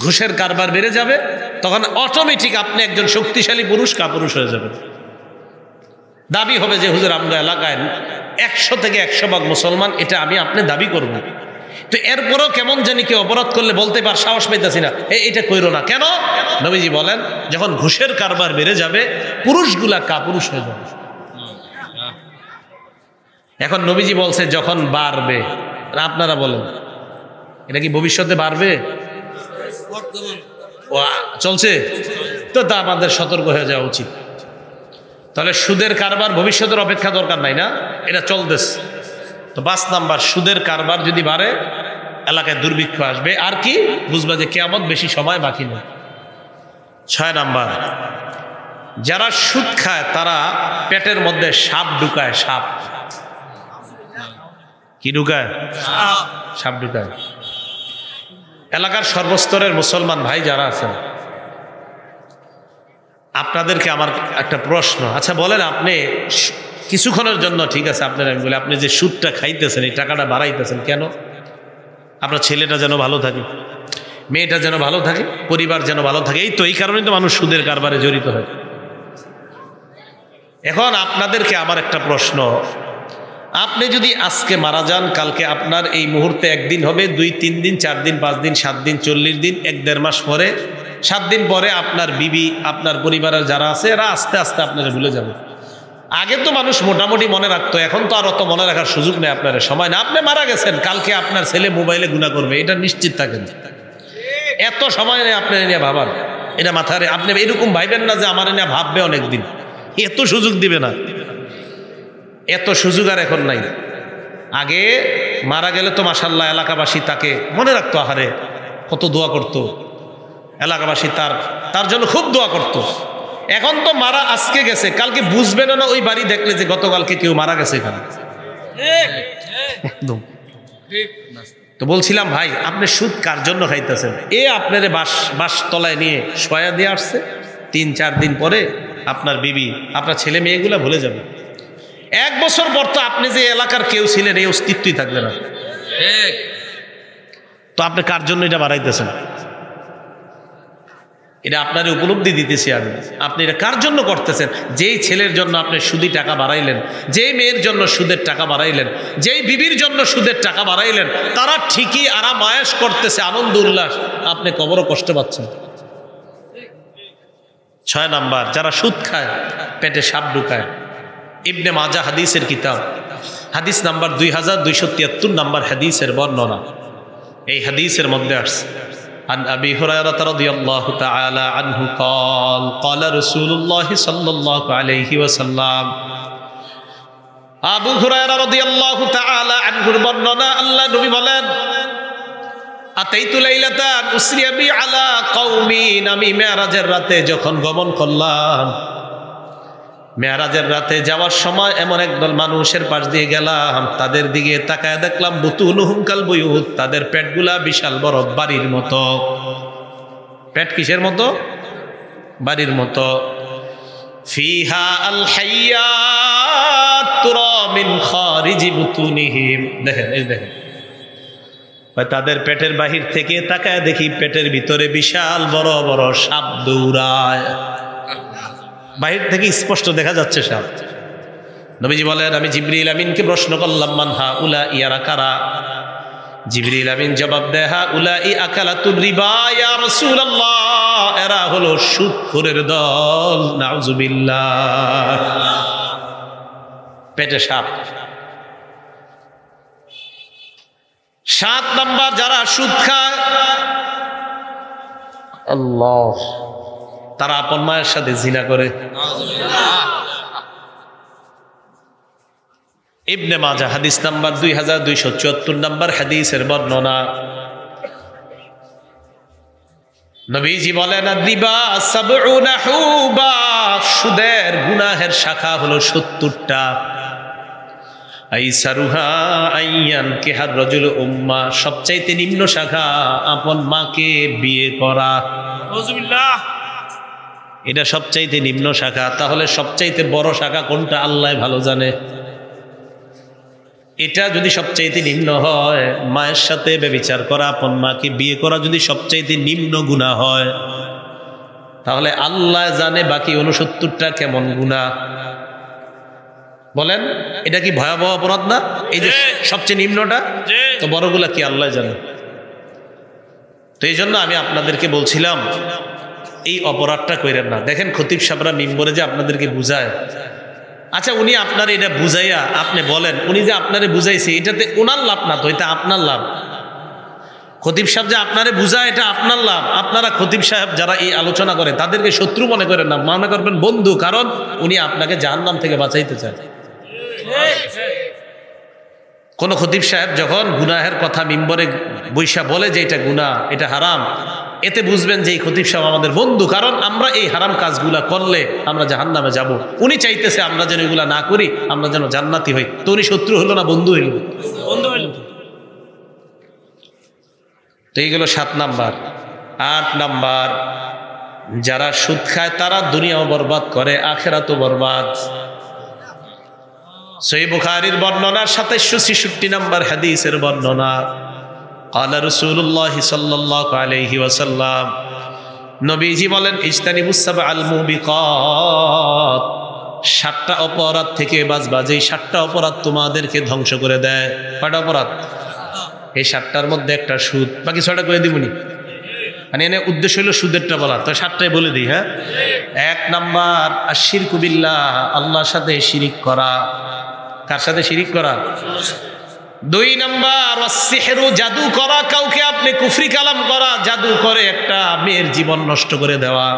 ঘুষের কারবার বেড়ে যাবে, তখন অটোমেটিক আপনি একজন শক্তিশালী পুরুষ কাপুরুষ হয়ে যাবেন। দাবি হবে যে হুজুর আমরা এলাকায় ১০০ থেকে ১০০ ভাগ মুসলমান, এটা আমি আপনি দাবি করব। তো এরপরও কেমন জানি কেউ অপরাধ করলে বলতে পার, সাহস পাইতেছি না, এটা কইরো না। কেন? নবীজি বলেন যখন ঘুষের কারবার বেড়ে যাবে, পুরুষগুলা কাপুরুষ হয়ে যাবে। এখন নবীজি বলছে যখন বাড়বে, আপনারা বলেন এটা কি ভবিষ্যতে বাড়বে? চলছে তো, তা আমাদের সতর্ক হয়ে যাওয়া উচিত। তাহলে সুদের কারবার ভবিষ্যতের অপেক্ষা দরকার নাই না, এটা চলতেছে। তো ৫ নাম্বার, সুদের কারবার যদি বাড়ে এলাকায় দুর্ভিক্ষ আসবে। আর কি বুঝবা যে কিয়ামত বেশি সময় বাকি নেই। ৬ নাম্বার, যারা সুদ খায় তারা পেটের মধ্যে সাপ ঢুকায়। সাপ কি ঢুকায়? সাপ ঢুকায়। এলাকার সর্বস্তরের মুসলমান ভাই যারা আছেন, আপনাদেরকে আমার একটা প্রশ্ন, আচ্ছা বলেন আপনি কিছুক্ষণের জন্য ঠিক আছে আপনার, আমি বলি আপনি যে সুদটা খাইতেছেন, এই টাকাটা বাড়াইতেছেন কেন? আপনার ছেলেটা যেন ভালো থাকে, মেয়েটা যেন ভালো থাকে, পরিবার যেন ভালো থাকে। এই তো এই কারণেই তো মানুষ সুদের কারবারে জড়িত হয়। এখন আপনাদেরকে আমার একটা প্রশ্ন, আপনি যদি আজকে মারা যান, কালকে আপনার এই মুহূর্তে একদিন হবে, 2, 3 দিন, 4 দিন, 5 দিন, 7 দিন, 40 দিন, 1-1.5 মাস পরে, 7 দিন পরে আপনার বিবি, আপনার পরিবারের যারা আছে এরা আস্তে আস্তে আপনারা ভুলে যাবে। আগে তো মানুষ মোটামুটি মনে রাখতো, এখন তো আর অত মনে রাখার সুযোগ নেই, আপনার সময় না। আপনি মারা গেছেন, কালকে আপনার ছেলে মোবাইলে গুনাহ করবে, এটা নিশ্চিত থাকেন। এত সময় নেই আপনার নিয়ে ভাবার, এটা মাথায় আপনি এরকম ভাইবেন না যে আমার নিয়ে ভাববে অনেকদিন, এত সুযোগ দিবে না, এত সুযোগ আর এখন নাই। আগে মারা গেলে তো মাশাআল্লাহ এলাকাবাসী তাকে মনে রাখতো, আহারে কত দোয়া করতো, এলাকাবাসী তার জন্য খুব দোয়া করতো। এখন তো মারা আজকে গেছে, কালকে বুঝবে না ওই বাড়ি দেখলে যে গতকালকে কেউ মারা গেছে এখানে। একদম। তো বলছিলাম ভাই, আপনি সুদ কার জন্য খাইতেছেন? আপনারে বাস তলায় নিয়ে শোয়া দিয়ে আসছে, 3-4 দিন পরে আপনার বিবি, আপনার ছেলে মেয়েগুলা ভুলে যাবে। 1 বছর পর তো আপনি যে এলাকার কেউ ছিলেন এই অস্তিত্বই থাকবে না। তো আপনি কার জন্য এটা বাড়াইতেছেন? এটা আপনার উপলব্ধি দিতেছি আমি, আপনি এটা কার জন্য করতেছেন? যেই ছেলের জন্য আপনি সুদি টাকা বাড়াইলেন, যেই মেয়ের জন্য সুদের টাকা বাড়াইলেন, যেই বিবির জন্য সুদের টাকা বাড়াইলেন, তারা ঠিকই আরাম আয়েশ করতেছে, আনন্দ উল্লাস, আপনি কবরও কষ্ট পাচ্ছেন। 6 নাম্বার, যারা সুদ খায় পেটে সাপ ঢুকায়। ইবনে মাজাহ হাদিসের কিতাব, হাদিস নাম্বার 2273 নাম্বার হাদিসের বর্ণনা। এই হাদিসের মধ্যে আসছে, عن أبي هريرة رضي الله تعالى عنه قال قال رسول الله صلى الله عليه وسلم আবু হুরায়রা রাদিয়াল্লাহু তাআলা আনহুর বর্ণনা, আল্লাহ নবী বলেন, আতাইতু লাইলাতান উসরিয়া বি আলা কওমিন, আমি মেরাজের রাতে যখন গমন করলাম, মেরাজের রাতে যাওয়ার সময় এমন একদল মানুষের পাশ দিয়ে গেলাম, তাদের দিকে তাকায় দেখলাম বুতুনুহুম কাল বুয়ুত, তাদের পেটগুলা বিশাল বড় বাড়ির মতো। পেট কিসের মতো? বাড়ির মতো। ফিহা আল হাইয়াত তুরা মিন খারিজি বুতুনিহিম, দেখেন এই দেখেন, তাদের পেটের বাহির থেকে তাকায় দেখি পেটের ভিতরে বিশাল বড় বড় সাপ দৌড়ায়, বাহির থেকে স্পষ্ট দেখা যাচ্ছে সাপ। নবীজি বলেন, আমি জিবরিল আমিনকে প্রশ্ন করলাম, মান হাউলা, ইয়ারা কারা? জিবরিল আমিন জবাব দেয়, হাউলাই আকালাতুর রিবা ইয়া রাসূলুল্লাহ, এরা হলো সুদখোরের দল, নাউযুবিল্লাহ। পেটে সাপ। 7 নাম্বার, যারা সুদ খায়, আল্লাহ, তারা আপন মায়ের সাথে জিনা করে। ইবনে মাজাহ হাদিস নাম্বার 2274 নাম্বার হাদিসের বর্ণনা। নবীজি বলেন, রিবা সাবউনা হুবা, সুদের গুনাহের শাখা হলো 70টা। আইসারুহা আইয়ান কিহার রাজুল উম্মা, সবচাইতে নিম্ন শাখা আপন মাকে বিয়ে করা। নাউযুবিল্লাহ। এটা সবচাইতে নিম্ন শাখা। তাহলে সবচাইতে বড় শাখা কোনটা আল্লাহ ভালো জানে। এটা যদি সবচাইতে নিম্ন হয়, মায়ের সাথে ব্যভিচার করা, আপন মাকে বিয়ে করা যদি সবচাইতে নিম্ন গুনাহ হয়, তাহলে আল্লাহ জানে বাকি 69টা কেমন গুনাহ। বলেন, এটা কি ভয়াবহ অপরাধ না? এই যে সবচেয়ে নিম্নটা, তো বড়গুলা কি আল্লাহ জানে। তো এই জন্য আমি আপনাদেরকে বলছিলাম, এই অপরাধটা কইরেন না। দেখেন খতিব সাহেবরা মিম্বরে যে আপনাদেরকে বুঝায়, আচ্ছা উনি আপনার এটা বুঝাইয়া আপনি বলেন, উনি যে আপনারে বুঝাইছে এটাতে ওনার লাভ না, তো এটা আপনার লাভ। খতিব সাহেব যে আপনারে বুঝায় এটা আপনার লাভ। আপনারা খতিব সাহেব যারা এই আলোচনা করে তাদেরকে শত্রু মনে করেন না, মনে করবেন বন্ধু, কারণ উনি আপনাকে জাহান্নাম থেকে বাঁচাইতে চায়। কোন খতিব সাহেব যখন গুনাহের কথা মিম্বরে বৈশা বলে যে এটা গুনাহ, এটা হারাম, এতে বুঝবেন যে এই খতিব সাহেব আমাদের বন্ধু, কারণ আমরা এই হারাম কাজগুলা করলে আমরা জাহান্নামে যাব। উনি চাইতেছে আমরা যেন এগুলা না করি, আমরা যেন জান্নাতি হই। তো উনি শত্রু হলো না বন্ধু হইল? বন্ধু হইল। তো এইগুলো 7 নাম্বার। 8 নাম্বার, যারা সুদ খায় তারা দুনিয়াও বরবাদ করে, আখিরাতও বরবাদ। সহিহ বুখারীর বর্ণনা 2766 নম্বর হাদিসের বর্ণনা। ক্বালা রাসূলুল্লাহ সাল্লাল্লাহু আলাইহি ওয়াসাল্লাম, নবীজি বলেন, ইজতানিবুস সাবআল মুবিকাত, 7টা অপরাধ থেকে বাঁচবা, যেই 7টা অপরাধ তোমাদেরকে ধ্বংস করে দেয়। কয়টা অপরাধ? এই 7টার মধ্যে একটা সুদ, বাকি 6টা করে দিবনি। মানে এনে উদ্দেশ্য হলো সুদেরটা বলা, তো 7টাই বলে দিই। হ্যাঁ, 1 নাম্বার আশিরকু বিল্লাহ, আল্লাহর সাথে শিরিক করা। কার সাথে শিরিক করা? 2 নাম্বার ওয়াসসিহরু, জাদু করা, কাউকে আপনি কুফরি কালাম করা, জাদু করে একটা মেয়ের জীবন নষ্ট করে দেওয়া।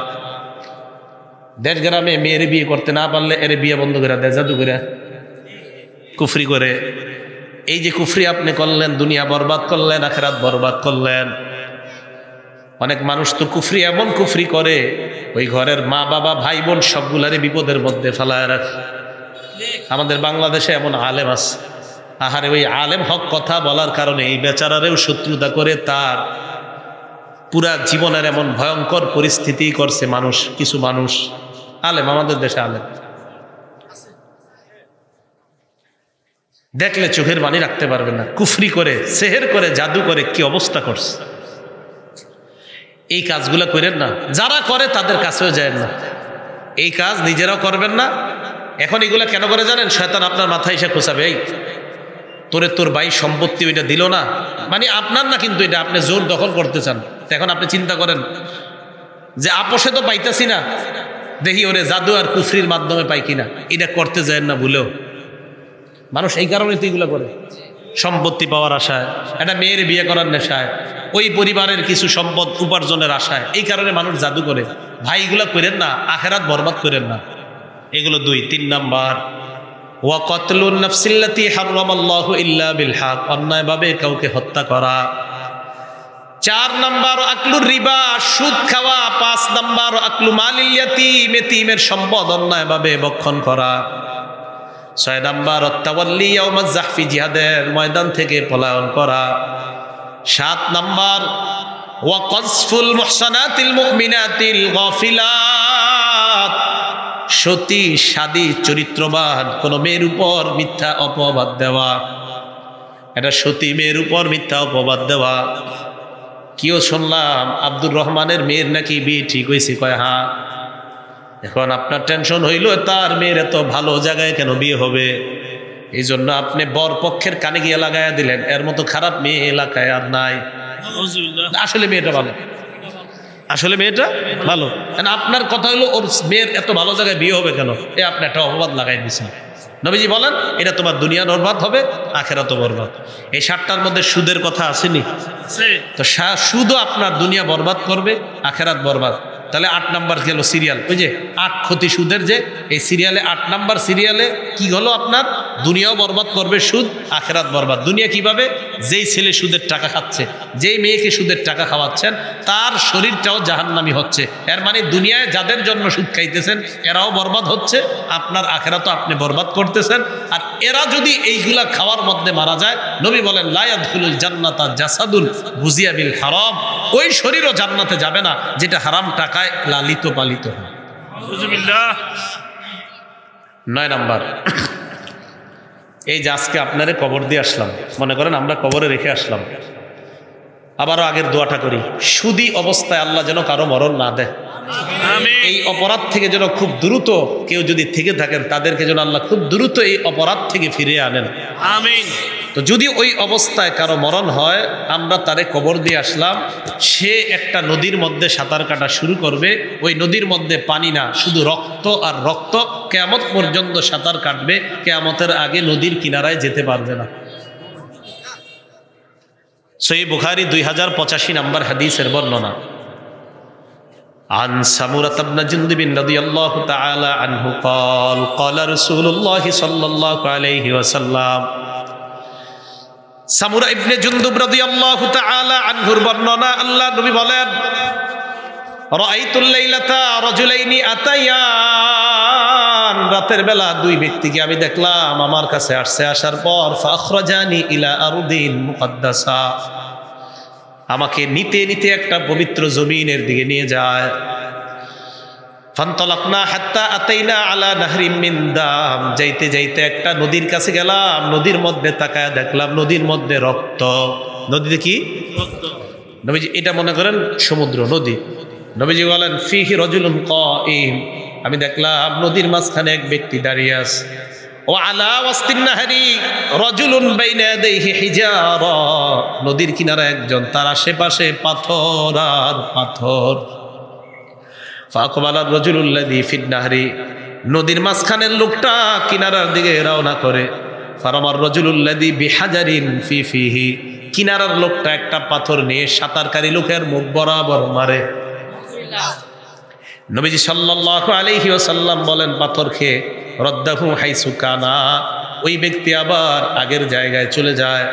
দেশ গ্রামে মেয়ের বিয়ে করতে না পারলে এর বিয়ে বন্ধ করে দেয় জাদু করে, কুফরি করে। এই যে কুফরি আপনি করলেন, দুনিয়া বরবাদ করলেন, আখিরাত বরবাদ করলেন। অনেক মানুষ তো কুফরি, এমন কুফরি করে ওই ঘরের মা বাবা ভাই বোন সবগুলারই বিপদের মধ্যে ফেলায় রাখে। আমাদের বাংলাদেশে এমন আলেম আছে, আহারে ওই আলেম হক কথা বলার কারণে এই বেচারারেও শত্রুতা করে তার পুরা জীবনের এমন ভয়ঙ্কর পরিস্থিতি করছে মানুষ। কিছু মানুষ আলেম, আমাদের দেশে আলেম, দেখলে চোখের পানি রাখতে পারবে না। কুফরি করে, সেহের করে, জাদু করে কি অবস্থা করছে। এই কাজগুলো করেন না, যারা করে তাদের কাছেও যায় না। এই কাজ নিজেরাও করবেন না। এখন এগুলা কেন করে জানেন? শয়তান আপনার মাথায় এসে খোঁচাবে, এই তোরে তোর ভাই সম্পত্তি ওইটা দিল না, মানে আপনার না, কিন্তু এটা আপনি জোর দখল করতে চান। এখন আপনি চিন্তা করেন যে আপোষে তো পাইতেছি না, দেখি ওরে জাদু আর কুফরির মাধ্যমে পাই কিনা। এটা করতে যায় না ভুলেও। মানুষ এই কারণে তো এগুলো করে, সম্পত্তি পাওয়ার আশায়, একটা মেয়ের বিয়ে করার নেশায়, ওই পরিবারের কিছু সম্পদ উপার্জনের আশায়। এই কারণে মানুষ জাদু করে। ভাই এগুলো করেন না, আখেরাত বরবাদ করেন না। এগুলো 2। 3 নাম্বার ওয়া কতলুন নাফসিল্লাতি হারামাল্লাহু ইল্লা বিল হক, অন্যায়ভাবে কাউকে হত্যা করা। 4 নাম্বার আকলুর রিবা, সুদ খাওয়া। 5 নাম্বার আকলু মালিল ইয়াতীম, এতিমের সম্পদ অন্যায়ভাবে ভক্ষণ করা। 6 নাম্বার তাওয়াল্লি ইয়াউমাজ জাহফি, জিহাদের ময়দান থেকে পলায়ন করা। 7 নাম্বার ওয়া কযফুল মুহসানাতিল মুমিনাতিল গাফিলাত, সতী সাদী চরিত্রবান কোন মেয়ের উপর মিথ্যা অপবাদ দেওয়া। এটা সতী মেয়ের উপর মিথ্যা অপবাদ দেওয়া। কিও শুনলাম আব্দুর রহমানের মেয়ের নাকি বিয়ে ঠিক হয়েছে, কয় হ্যাঁ। এখন আপনার টেনশন হইল তার মেয়ের এত ভালো জায়গায় কেন বিয়ে হবে, এই জন্য আপনি বর পক্ষের কানে গিয়ে লাগাইয়া দিলেন। এর মতো খারাপ মেয়ে এলাকায় আর নাই। আসলে মেয়েটা ভালো, আসলে মেয়েটা ভালো। আপনার কথা হলো ওর মেয়ের এত ভালো জায়গায় বিয়ে হবে কেন, এ আপনি একটা অপবাদ লাগাই দিয়েছেন। নবীজি বলেন এটা তোমার দুনিয়া বরবাদ হবে, আখেরাত বরবাদ। এই 7টার মধ্যে সুদের কথা আসেনি? তো সুদও আপনার দুনিয়া বরবাদ করবে, আখেরাত বরবাদ। তাহলে 8 নাম্বার গেল সিরিয়াল, ওই যে 8 ক্ষতি সুদের, যে এই সিরিয়ালে 8 নাম্বার সিরিয়ালে কি হলো, আপনার দুনিয়াও বরবাদ করবে সুদ, আখেরাত বরবাদ। দুনিয়া কিভাবে? যেই ছেলে সুদের টাকা খাচ্ছে, যেই মেয়েকে সুদের টাকা খাওয়াচ্ছেন, তার শরীরটাও জাহান্নামী হচ্ছে। এর মানে দুনিয়ায় যাদের জন্য সুদ খাইতেছেন এরাও বরবাদ হচ্ছে, আপনার আখেরাতও আপনি বরবাদ করতেছেন। আর এরা যদি এইগুলা খাওয়ার মধ্যে মারা যায়, নবী বলেন লা ইয়াদখুলুল জান্নাতা জাসাদুন গুজিয়া বিল হারাম, ওই শরীরও জান্নাতে যাবে না যেটা হারাম টাকায় লালিত পালিত হয়। 9 নাম্বার, এই যে আজকে আপনারে কবর দিয়ে আসলাম, মনে করেন আমরা কবরে রেখে আসলাম, আবারও আগের দোয়াটা করি, সুদী অবস্থায় আল্লাহ যেন কারো মরণ না দেয়। এই অপরাধ থেকে যেন খুব দ্রুত কেউ যদি থেকে থাকেন, তাদেরকে যেন আল্লাহ খুব দ্রুত এই অপরাধ থেকে ফিরিয়ে আনেন। আমিন। তো যদি ওই অবস্থায় কারো মরণ হয়, আমরা তারে কবর দিয়ে আসলাম, সে একটা নদীর মধ্যে সাঁতার কাটা শুরু করবে। ওই নদীর মধ্যে পানি না, শুধু রক্ত আর রক্ত। কিয়ামত পর্যন্ত সাঁতার কাটবে, কিয়ামতের আগে নদীর কিনারায় যেতে পারবে না। সহিহ বুখারী 2085 নম্বর হাদিসের বর্ণনা। عن سمرة بن جندب رضي الله تعالى عنه قال قال رسول الله صلى الله عليه وسلم, সামুরা ইবনে জুনদুব রাদিয়াল্লাহু তাআলা আনহুর বর্ণনা, আল্লাহ নবী বলেন রাআইতুল লাইলাতা রাজুলাইনি আতায়ান, রাতের বেলা 2 ব্যক্তিকে আমি দেখলাম আমার কাছে আসছে। আসার পর ফাখরাজানি ইলা আরদিন মুকদ্দাসা, আমাকে নিতে নিতে একটা পবিত্র জমিনের দিকে নিয়ে যায়। ফান্তলাকনা হাত্তা আতাইনা আলা নাহরিম মিন দাম, যাইতে যাইতে একটা নদীর কাছে গেলাম, নদীর মধ্যে তাকায় দেখলাম নদীর মধ্যে রক্ত। নদীতে কি? নবীজি এটা মনে করেন সমুদ্র, নদী। নবীজি বলেন ফিহি রাজুলুন কাইম, আমি দেখলাম নদীর মাঝখানে এক ব্যক্তি দাঁড়িয়ে আছে। ও আলা ওয়াসতিন নাহরি রাজুলুন বাইনা ইয়াদাইহি হিজারা, নদীর কিনারে একজন, তার আশেপাশে পাথর আর পাথর। ফাকবালা রাজুলুল্লাযী ফিন নাহরি, নদীর মাঝখানের লোকটা কিনারার দিকে রওনা করে। ফারামার রাজুলুল্লাযী বিহাজারিন ফি ফিহি, কিনারার লোকটা একটা পাথর নিয়ে সাঁতারকারী লোকের মুখ বরাবর মারে। নবীজি সাল্লাল্লাহু আলাইহি ওয়াসাল্লাম বলেন পাথর খেয়ে রদ্দাহু হাইসু কানা, ওই ব্যক্তি আবার আগের জায়গায় চলে যায়।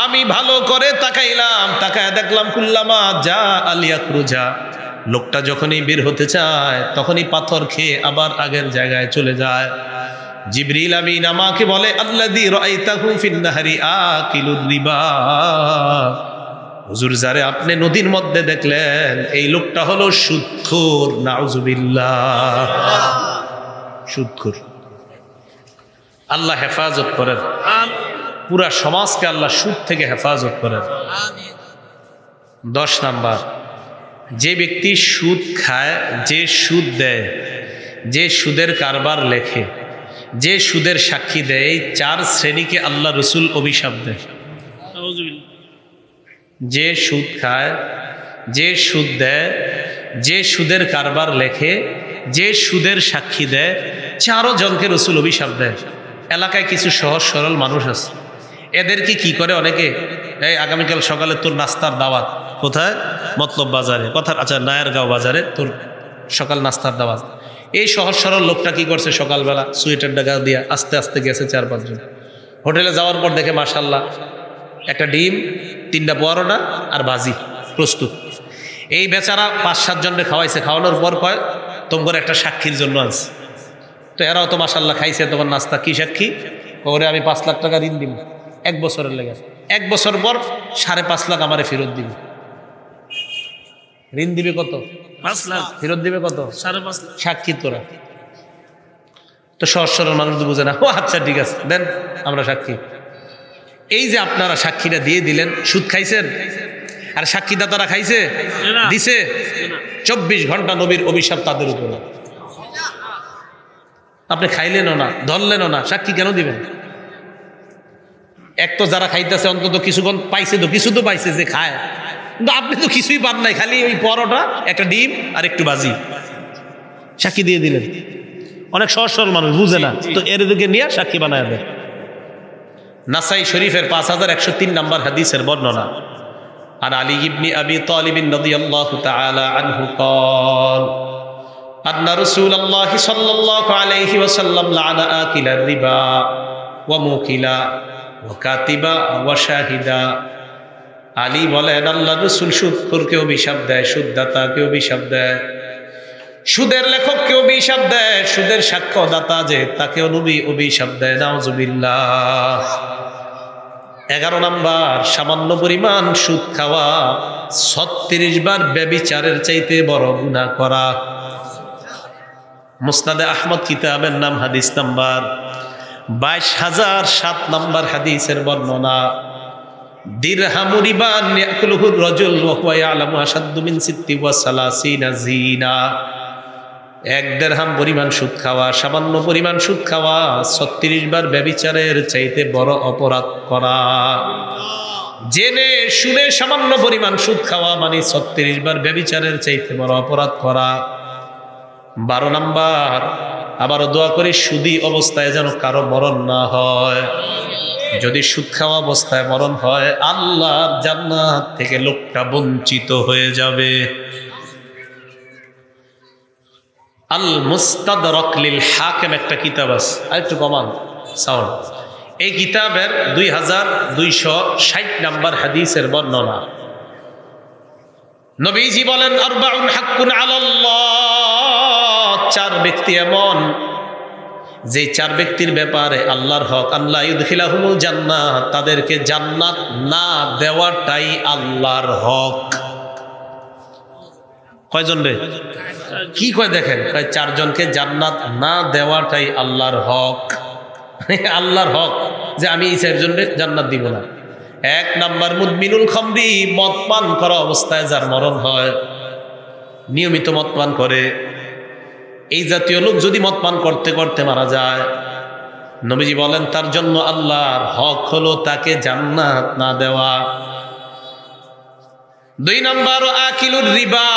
আমি ভালো করে তাকাইলাম, তাকায় দেখলাম কুল্লামা যা আলিয়াকরুজা, লোকটা যখনই বের হতে চায় তখনই পাথর খেয়ে আবার আগের জায়গায় চলে যায়। জিবরিল আমিন আমাকে বলে আল্লাযী রাআইতাহু ফিন নাহরি আকিলুর রিবা, হুজুর যারে আপনি নদীর মধ্যে দেখলেন এই লোকটা হলো সুদখোর। নাউজুবিল্লাহ, সুদখোর। আল্লাহ হেফাজত করেন, পুরা সমাজকে আল্লাহ সুদ থেকে হেফাজত করেন। 10 নাম্বার, যে ব্যক্তি সুদ খায়, যে সুদ দেয়, যে সুদের কারবার লেখে, যে সুদের সাক্ষী দেয়, 4 শ্রেণীকে আল্লাহ রসুল অভিশাপ দেয়। যে সুদ খায়, যে সুদ দেয়, যে সুদের কারবার লেখে, যে সুদের সাক্ষী দেয়, 4 জনকে রসুল অভিশাপ দেয়। এলাকায় কিছু সহজ সরল মানুষ আছে, এদেরকে কি করে অনেকে, এই আগামীকাল সকালে তোর নাস্তার দাওয়াত, কোথায়? মতলব বাজারে, কথার আচ্ছা নায়ারগাঁও বাজারে তোর সকাল নাস্তার দাওয়াত। এই সহজ সরল লোকটা কি করছে, সকালবেলা সুইটার ডাকা দিয়া আস্তে আস্তে গেছে 4-5 জন। হোটেলে যাওয়ার পর দেখে মাশাল্লাহ একটা ডিম, 3টা পরোটা আর ভাজি প্রস্তুত। এই বেচারা 5-7 জনকে খাওয়াইছে, খাওয়ানোর পর কয় তোমার একটা সাক্ষীর জন্য আছে। তো এরাও তো মাশাল্লাহ খাইছে তোমার নাস্তা, কি সাক্ষী? ওরে আমি 5 লাখ টাকা ঋণ দিব 1 বছরের লেগে, 1 বছর পর 5.5 লাখ আমারে ফেরত দিবে। ঋণ দিবে কত? 5 লাখ। ফেরত দিবে কত? 5.5 লাখ। সাক্ষী তোরা তো সহজ সরল মানুষ বুঝে না। ও আচ্ছা ঠিক আছে দেন আমরা সাক্ষী। এই যে আপনারা সাক্ষীটা দিয়ে দিলেন, সুদ খাইছেন? আর সাক্ষীদাতারা খাইছে? দিছে? 24 ঘন্টা নবীর অভিশাপ তাদের উপরে। আপনি খাইলেনও না, ধরলেনও না, সাক্ষী কেন দিবেন? এক তো যারা খাইতেছে অন্তত কিছুক্ষণ পাইছে, তো কিছু তো পাইছে যে খায়, কিন্তু আপনি তো কিছুই পান নাই, খালি ওই পরোটা, একটা ডিম আর একটু ভাজি, সাক্ষী দিয়ে দিলেন। অনেক সহজ সরল মানুষ বুঝে না, তো এদেরকে নিয়ে সাক্ষী বানায় দেয়। নাসাই শরীফের 5103 নম্বর হাদিসের বর্ণনা। আর আলী ইবনে আবি তালিব রাদিয়াল্লাহু তাআলা আনহু قال أن رسول الله صلى الله عليه وسلم لعن آكل الربا وموكلا وكاتبا وشاهدا। আলী বলেন আল্লাহ রাসূল সুদখোরকে অভিশাপ দেয়, সুদদাতাকে অভিশাপ দেয়, সুদের লেখককে অভিশাপ দেয়, সুদের সাক্ষ্যদাতা যে তাকেও নবী অভিশাপ দেয়। নাউজুবিল্লাহ। 11 নাম্বার, সামান্য পরিমাণ সুদ খাওয়া 36 বার ব্যভিচারের চাইতে বড় গুনাহ করা। মুসনাদে আহমদ কিতাবের নাম হাদিস নাম্বার 22007 নাম্বার হাদিসের বর্ণনা। দিরহামু রিবান ইয়াকুলুহু রাজুল ওয়া হুয়া ইয়ালামু আশাদ্দু মিন 36 জিনা। 1 দিরহাম পরিমাণ সুদ খাওয়া, সামান্য পরিমাণ সুদ খাওয়া 36 বার ব্যভিচারের চাইতে বড় অপরাধ করা। জেনে শুনে সামান্য পরিমাণ সুদ খাওয়া মানে 36 বার ব্যভিচারের চাইতে বড় অপরাধ করা। 12 নাম্বার, আবারও দোয়া করি সুদী অবস্থায় যেন কারো মরণ না হয়। যদি সুদ খাওয়া অবস্থায় মরণ হয় আল্লাহর জান্নাত থেকে লোকটা বঞ্চিত হয়ে যাবে। আল মুস্তাদরাক লিল হাকিম একটা কিতাব আছে, আর একটু কমান সাউন্ড। এই কিতাবের 2260 নাম্বার হাদিসের বর্ণনা। নবীজি বলেন আরবাউন হাক্কুন আলাল্লাহ, 4 ব্যক্তি এমন যে 4 ব্যক্তির ব্যাপারে আল্লাহর হক, আল্লাহ ইউদখিলাহুমুল জান্নাহ, তাদেরকে জান্নাত না দেওয়াটাই আল্লাহর হক। কয়জন রে? কি কয় দেখেন, কয় 4 জনকে জান্নাত না দেওয়াটাই আল্লাহর হক। আল্লাহর হক যে আমি এই 4 জনকে জান্নাত দিব না। 1 নাম্বার মুদমিনুল খামরি, মদ পান করা অবস্থায় যার মরণ হয়, নিয়মিত মদ পান করে, এই জাতীয় লোক যদি মদ পান করতে করতে মারা যায়, নবীজি বলেন তার জন্য আল্লাহর হক হলো তাকে জান্নাত না দেওয়া। 2 নাম্বার আকিলুর রিবা,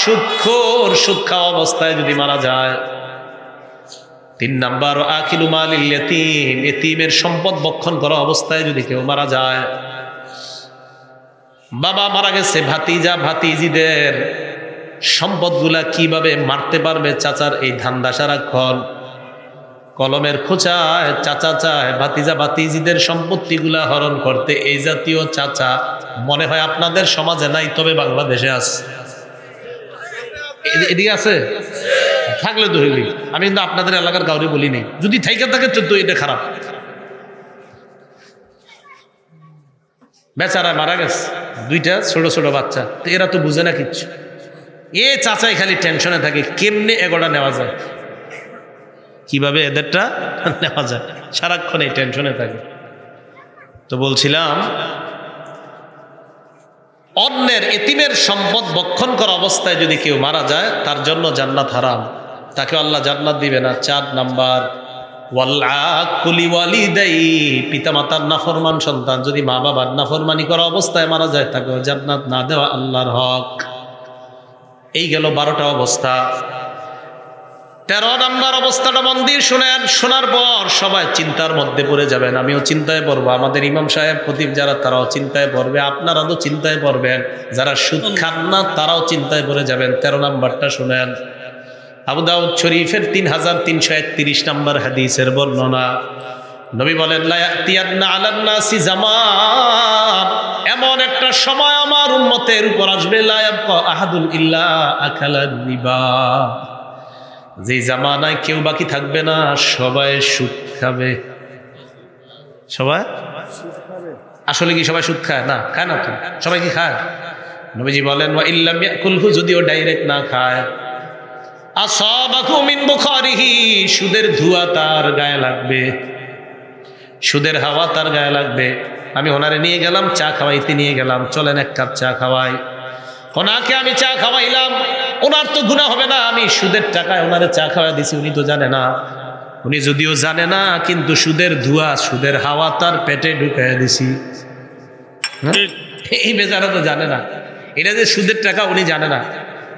সুদখোর, সুদ খাওয়া অবস্থায় যদি মারা যায়। 3 নাম্বার আকিলু মালিল ইয়াতীম, এতিমের সম্পদ ভক্ষণ করা অবস্থায় যদি কেউ মারা যায়। বাবা মারা গেছে, ভাতিজা ভাতিজিদের সম্পদগুলা কিভাবে মারতে পারবে চাচার এই ধান্দা সারাক্ষণ। কলমের খোঁচায় চাচা চায় ভাতিজা ভাতিজিদের সম্পত্তিগুলা হরণ করতে। এই জাতীয় চাচা মনে হয় আপনাদের সমাজে নাই, তবে বাংলাদেশে আছে। এদিকে আছে, থাকলে তো হইলি। আমি কিন্তু আপনাদের এলাকার কাউরে বলি নেই, যদি থাইকা থাকে তো এটা খারাপ। বেচারা মারা গেছে, 2টা ছোট ছোট বাচ্চা, তো এরা তো বুঝে না কিচ্ছু। এ চাচাই খালি টেনশনে থাকে কেমনে এগোটা নেওয়া যায়, কিভাবে এদেরটা নেওয়া যায়, সারাক্ষণ এই টেনশনে থাকে। তো বলছিলাম, অন্যের এতিমের সম্পদ ভক্ষণ করা অবস্থায় যদি কেউ মারা যায়, তার জন্য জান্নাত হারাম, তাকে আল্লাহ জান্নাত দিবে না। 4 নাম্বার ওয়াল্লাকুলি ওয়ালিদাই, পিতামাতার নাফরমান সন্তান যদি মা বাবার নাফরমানি করা অবস্থায় মারা যায়, তাকে জান্নাত না দেওয়া আল্লাহর হক। এই গেল 12টা অবস্থা। 13 নাম্বার অবস্থাটা মন দিয়ে শুনেন। শোনার পর সবাই চিন্তার মধ্যে পড়ে যাবেন, আমিও চিন্তায় পড়বো, আমাদের ইমাম সাহেব খতিব যারা তারাও চিন্তায় পড়বে, আপনারাও তো চিন্তায় পড়বেন, যারা সুদ খান না তারাও চিন্তায় পড়ে যাবেন। 13 নাম্বারটা শুনেন। আবু দাউদ শরীফের 3331 নাম্বার হাদিসের বর্ণনা। নবী বলেন, লা ইয়াতিয়ান্না আলান নাসি জামান, এমন একটা সময় আমার উম্মতের উপর আসবে, লা ইয়াবকা আহাদুন ইল্লা আকালা রিবা, যে জামানায় কেউ বাকি থাকবে না, সবাই সুদ খাবে। সবাই আসলে কি সবাই সুদ খায়? না, খায় না তো। সবাই কি খায়? নবীজি বলেন, ওয়া ইল্লাম ইয়াকুলহু, যদিও ডাইরেক্ট না খায়, আসাবাহু মিন বুখারিহি, সুদের ধোঁয়া তার গায়ে লাগবে, সুদের হাওয়া তার গায়ে লাগবে। আমি ওনারে নিয়ে গেলাম, চা খাওয়াইতে নিয়ে গেলাম, চলেন 1 কাপ চা খাওয়াই। ওনাকে আমি চা খাওয়াইলাম, ওনার তো গুনাহ হবে না, আমি সুদের টাকায় ওনারে চা খাওয়াই দিছি, উনি তো জানে না। উনি যদিও জানে না, কিন্তু সুদের ধোঁয়া, সুদের হাওয়া তার পেটে ঢুকাইয়া দিছি। এই বেচারা তো জানে না, এটা যে সুদের টাকা উনি জানে না।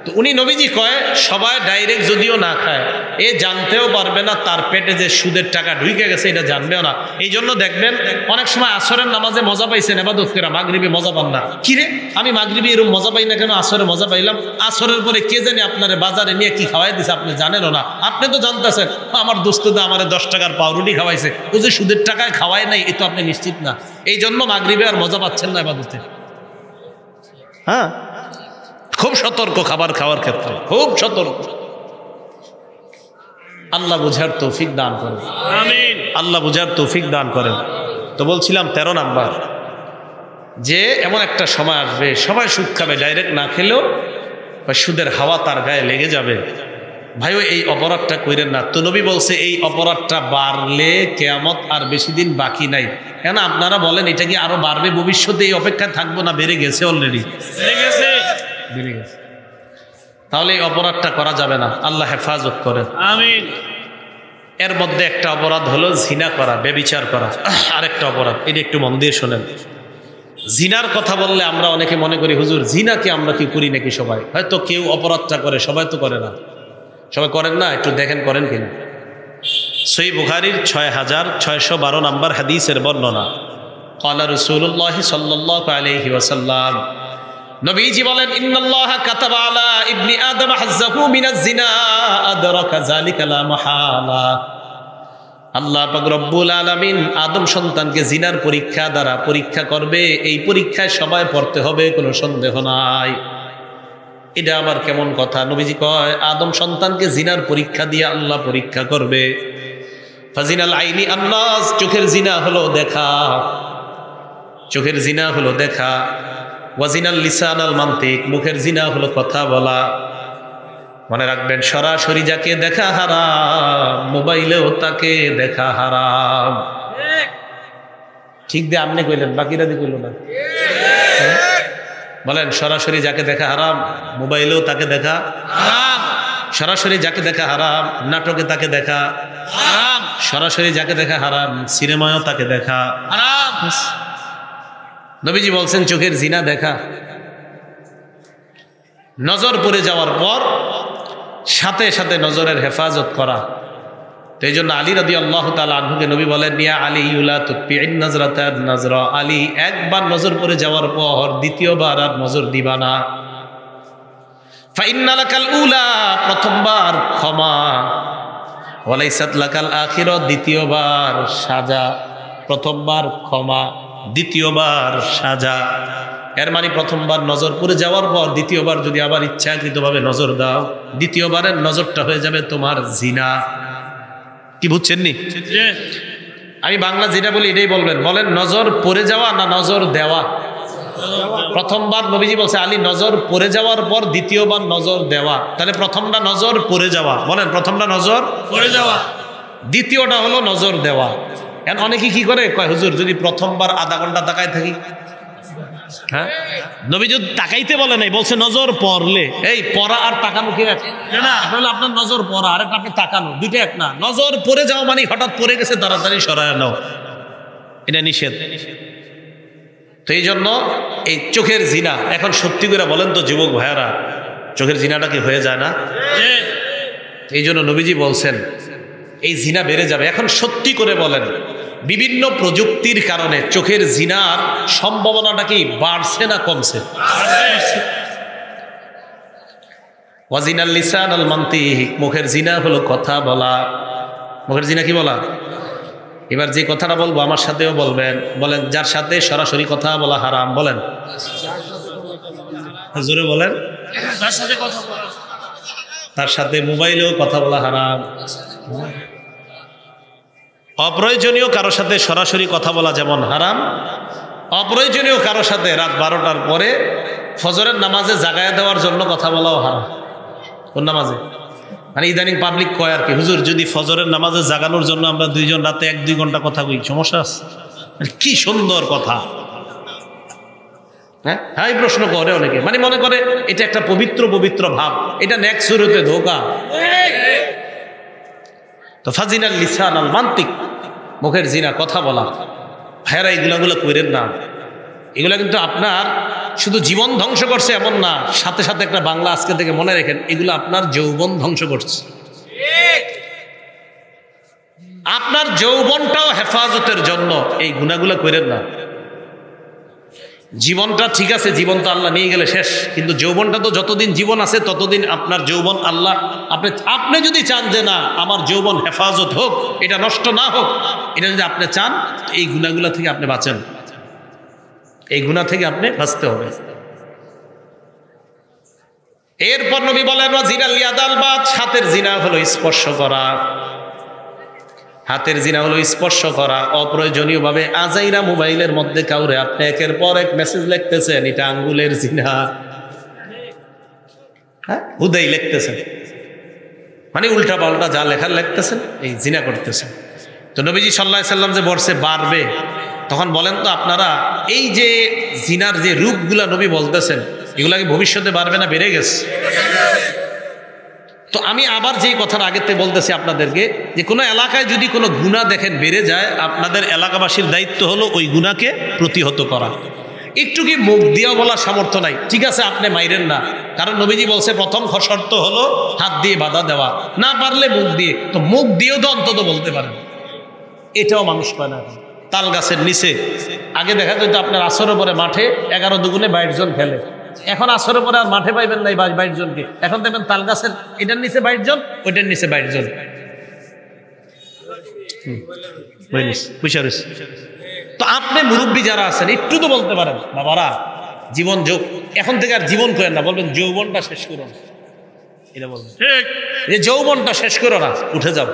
তো উনি নবীজি কয়, সবাই ডাইরেক্ট যদিও না খায়, এ জানতেও পারবে না তার পেটে যে সুদের টাকা ঢুকে গেছে, এটা জানবেও না। এই জন্য দেখবেন অনেক সময় আসরের নামাজে মজা পাইছেন এবাদত করে, মাগরিবে মজা পান না। কিরে, আমি মাগরিবে এরকম মজা পাই না কেন, আসরে মজা পাইলাম? আসরের পরে কে জানি আপনারে বাজারে নিয়ে কি খাওয়াই দিছে, আপনি জানেনও না। আপনি তো জানতেছেন আমার দোস্তদা আমার 10 টাকার পাউরুটি খাওয়াইছে, ও যে সুদের টাকায় খাওয়ায় নাই, এ তো আপনি নিশ্চিত না। এই জন্য মাগরিবে আর মজা পাচ্ছেন না এবাদতে। হ্যাঁ, খুব সতর্ক খাবার খাওয়ার ক্ষেত্রে, খুব সতর্ক। আল্লাহ বুঝার তৌফিক দান করেন, আমিন। আল্লাহ বুঝার তৌফিক দান করেন। তো বলছিলাম 13 নাম্বার, যে এমন একটা সময় আসবে সবাই সুদ খাবে, ডাইরেক্ট না খেলেও সুদের হাওয়া তার গায়ে লেগে যাবে। ভাইও এই অপরাধটা কইরেন না। তো নবী বলছে এই অপরাধটা বাড়লে কিয়ামত আর বেশি দিন বাকি নাই। কেন আপনারা বলেন এটা কি আরো বাড়বে ভবিষ্যতে? এই অপেক্ষায় থাকবো না, বেড়ে গেছে, অলরেডি বেড়ে গেছে। তাহলে এই অপরাধটা করা যাবে না, আল্লাহ হেফাজত করেন, আমিন। এর মধ্যে একটা অপরাধ হলো জিনা করা, ব্যভিচার করা। আরেকটা অপরাধ, এটা একটু মন দিয়ে শোনেন। জিনার কথা বললে আমরা অনেকে মনে করি হুজুর জিনাকে আমরা কি করি নাকি? সবাই হয়তো কেউ অপরাধটা করে, সবাই তো করে না। সবাই করেন না? একটু দেখেন করেন কিনা। সহিহ বুখারীর 6612 নাম্বার হাদিসের বর্ণনা। ক্বালা রাসূলুল্লাহ সাল্লাল্লাহু আলাইহি ওয়াসাল্লাম, নবীজি বলেন, ইন্নাল্লাহা কাতাবা আলা ইবনি আদম হাজ্জাহু মিনাজ জিনা আদরাকা যালিকা লা মাহালা। আল্লাহ পাক রব্বুল আলামিন আদম সন্তানকে জিনার পরীক্ষা দ্বারা পরীক্ষা করবে। এই পরীক্ষায় সবাই পড়তে হবে, কোনো সন্দেহ নাই। এটা আবার কেমন কথা? নবীজি কয় আদম সন্তানকে জিনার পরীক্ষা দিয়ে আল্লাহ পরীক্ষা করবে। ফাজিনাল আইনি আন্নাস, চোখের জিনা হলো দেখা, চোখের জিনা হলো দেখা। ওয়াজিনাল লিসান আল মান্তিক, মুখের জিনা হলো কথা বলা। মনে রাখবেন, সরাসরি যাকে দেখা হারাম, মোবাইলেও তাকে দেখা হারাম। ঠিক দিয়ে আপনি কইলেন, বাকিরা দিয়ে কইল না। বলেন, সরাসরি যাকে দেখা হারাম, মোবাইলেও তাকে দেখা হারাম। সরাসরি যাকে দেখা হারাম, নাটকে তাকে দেখা হারাম। সরাসরি যাকে দেখা হারাম, সিনেমায়ও তাকে দেখা হারাম। নবীজি বলছেন চোখের জিনা দেখা, নজর পড়ে যাওয়ার পর সাথে সাথে নজরের হেফাজত করা। তো এই জন্য আলী রাদিয়াল্লাহু তাআলা আনহুকে নবী বলেন, ইয়া আলী ইউলা তুতবিইন নাজরাতান নাজরা, আলী একবার নজর পড়ে যাওয়ার পর দ্বিতীয়বার আর নজর দিবা না। ফাইন্না লাকাল উলা, প্রথমবার ক্ষমা, ওয়ালাইসাত লাকাল আখিরা, দ্বিতীয়বার সাজা। প্রথমবার ক্ষমা, দ্বিতীয়বার সাজা। এর মানে প্রথমবার নজর পড়ে যাওয়ার পর দ্বিতীয়বার যদি আবার ইচ্ছাকৃতভাবে নজর দাও, দ্বিতীয়বারের নজরটা হয়ে যাবে তোমার জিনা। কি বুঝছেন নি? আমি বাংলা যেটা বলি এটাই বলবেন। বলেন, নজর পড়ে যাওয়া না নজর দেওয়া? প্রথমবার নবীজি বলছে আলী নজর পড়ে যাওয়ার পর দ্বিতীয়বার নজর দেওয়া। তাহলে প্রথমটা নজর পড়ে যাওয়া। বলেন, প্রথমটা নজর পড়ে যাওয়া, দ্বিতীয়টা হলো নজর দেওয়া। এখন অনেকে কি করে, কয় হুজুর যদি প্রথমবার আধা ঘন্টা তাকায় থাকি। হ্যাঁ, নবী যদি তাকাইতে বলে নাই, বলছে নজর পড়লে। এই পড়া আর তাকানো কি এক না? আপনার নজর পড়া আর আপনি তাকানো, দুইটা এক না। নজর পড়ে যাওয়া মানে হঠাৎ পড়ে গেছে, তাড়াতাড়ি সরায় নাও, এটা নিষেধ। তো এই জন্য এই চোখের জিনা, এখন সত্যি করে বলেন তো যুবক ভাইয়ারা, চোখের জিনাটা কি হয়ে যায় না? এই জন্য নবীজি বলছেন এই জিনা বেড়ে যাবে। এখন সত্যি করে বলেন, বিভিন্ন প্রযুক্তির কারণে চোখের জিনার সম্ভাবনাটা কি বাড়ছে না কমছে? ওয়াজিনাল লিসান আল মান্তিক, মুখের জিনা হলো কথা বলা। মুখের জিনা কি বলা? এবার যে কথাটা বলবো আমার সাথেও বলবেন। বলেন, যার সাথে সরাসরি কথা বলা হারাম। বলেন, জোরে বলেন। তার সাথে মোবাইলেও কথা বলা হারাম। অপ্রয়োজনীয় কারো সাথে সরাসরি কথা বলা যেমন হারাম, অপ্রয়োজনীয় কারো সাথে রাত 12টার পরে ফজরের নামাজে জাগায়া দেওয়ার জন্য কথা বলাও হারাম। কোন নামাজে? মানে ইদানিং পাবলিক কয় আর কি, হুজুর যদি ফজরের নামাজে জাগানোর জন্য আমরা দুইজন রাতে 1-2 ঘন্টা কথা কই, সমস্যা আছে? কি সুন্দর কথা। হ্যাঁ, এই প্রশ্ন করে অনেকে, মানে মনে করে এটা একটা পবিত্র পবিত্র ভাব, এটা নেক সুরতে ধোকা। তো ফাজিনাল লিসান আল মান্তিক, মুখের জিনা কথা বলা। ভাইয়েরা, এগুলা কইরেন না। এগুলা কিন্তু আপনার শুধু জীবন ধ্বংস করছে এমন না, সাথে সাথে একটা বাংলা আজকে থেকে মনে রাখেন, এগুলো আপনার যৌবন ধ্বংস করছে। আপনার যৌবনটাও হেফাজতের জন্য এই গুনাহগুলো কইরেন না। জীবনটা ঠিক আছে, জীবন তো আল্লাহ নিয়ে গেলে শেষ, কিন্তু যৌবনটা তো যতদিন জীবন আছে ততদিন আপনার যৌবন আল্লাহ, আপনি যদি চান যে না আমার যৌবন হেফাজত হোক, এটা নষ্ট না হোক, এটা যদি আপনি চান, এই গুনাহগুলা থেকে আপনি বাঁচেন। এই গুনাহ থেকে আপনি বাঁচতে হবে। এরপর নবী বলেন, জিনাল ইয়াদাল বাদ, হাতের জিনা হলো স্পর্শ করা। হাতের জিনা হলো স্পর্শ করা। অপ্রয়োজনীয়ভাবে আজাইরা মোবাইলের মধ্যে কাউরে আপনি একের পর এক মেসেজ লিখতেছেন, এটা আঙ্গুলের জিনা। হ্যাঁ, হুদাই লিখতেছেন, মানে উল্টা পাল্টা যা লেখার লিখতেছেন, এই জিনা করতেছেন। তো নবীজি সাল্লাল্লাহু আলাইহি সাল্লাম যে বলছে বাড়বে, তখন বলেন তো আপনারা এই যে জিনার যে রূপগুলা নবী বলতেছেন, এগুলা কি ভবিষ্যতে বাড়বে না বেড়ে গেছে? তো আমি আবার যেই কথাটা আগেতে বলতেছি আপনাদেরকে, যে কোনো এলাকায় যদি কোনো গুনাহ দেখেন বেড়ে যায়, আপনাদের এলাকাবাসীর দায়িত্ব হলো ওই গুনাহকে প্রতিহত করা। একটু কি মুখ দিয়েও বলার সামর্থ্য নাই, ঠিক আছে আপনি মাইরেন না, কারণ নবীজি বলছে প্রথম শর্ত হলো হাত দিয়ে বাধা দেওয়া, না পারলে মুখ দিয়ে। তো মুখ দিয়েও তো অন্তত বলতে পারেন, এটাও মানুষ পায় না। তাল গাছের নিচে আগে দেখা যেত আপনার আসরের পরে মাঠে 11 দুগুণে 22 জন খেলে, এখন আসরের পরে আর মাঠে পাইবেন না 22 জনকে, এখন দেখবেন তাল গাছের এটার নিচে 22 জন, ওইটার নিচে 22 জন। তো আপনি মুরব্বী যারা আছেন একটু তো বলতে পারেন, বাবারা জীবন যোগ, এখন থেকে আর জীবন করেন না, বলবেন যৌবনটা শেষ করো না, এটা বলবেন যে যৌবনটা শেষ করো না, উঠে যাও।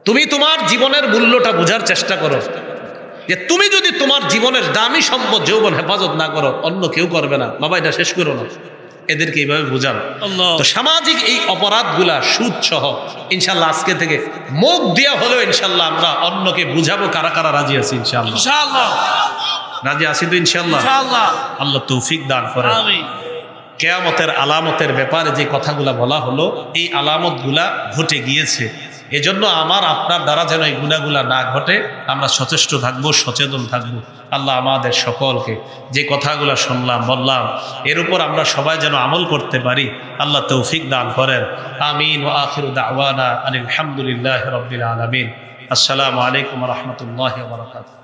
তুমি তোমার জীবনের মূল্যটা বোঝার চেষ্টা করো। যে তুমি যদি তোমার জীবনের দামি সম্পদ যৌবন হেফাজত না করো, অন্য কেউ করবে না। বাবা এটা শেষ করো না, এদেরকে এইভাবে বুঝান। তো সামাজিক এই অপরাধগুলা সুদ সহ ইনশাল্লাহ আজকে থেকে মুখ দিয়া হলেও ইনশাল্লাহ আমরা অন্যকে বুঝাবো। কারা কারা রাজি আছি? ইনশাল্লাহ রাজি আছি তো ইনশাল্লাহ। আল্লাহ তৌফিক দান করেন। কিয়ামতের আলামতের ব্যাপারে যে কথাগুলা বলা হলো, এই আলামতগুলা ঘটে গিয়েছে। এজন্য আমার আপনার দ্বারা যেন এই গুনাহগুলা না ঘটে আমরা সচেষ্ট থাকবো, সচেতন থাকবো। আল্লাহ আমাদের সকলকে যে কথাগুলা শুনলাম বললাম এর উপর আমরা সবাই যেন আমল করতে পারি, আল্লাহ তৌফিক দান করেন। আমিন। ওয়া আখিরু দাওয়ানা আলহামদুলিল্লাহি রাব্বিল আলামিন। আসসালামু আলাইকুম ওয়া রাহমাতুল্লাহি ওয়া বারাকাতুহু।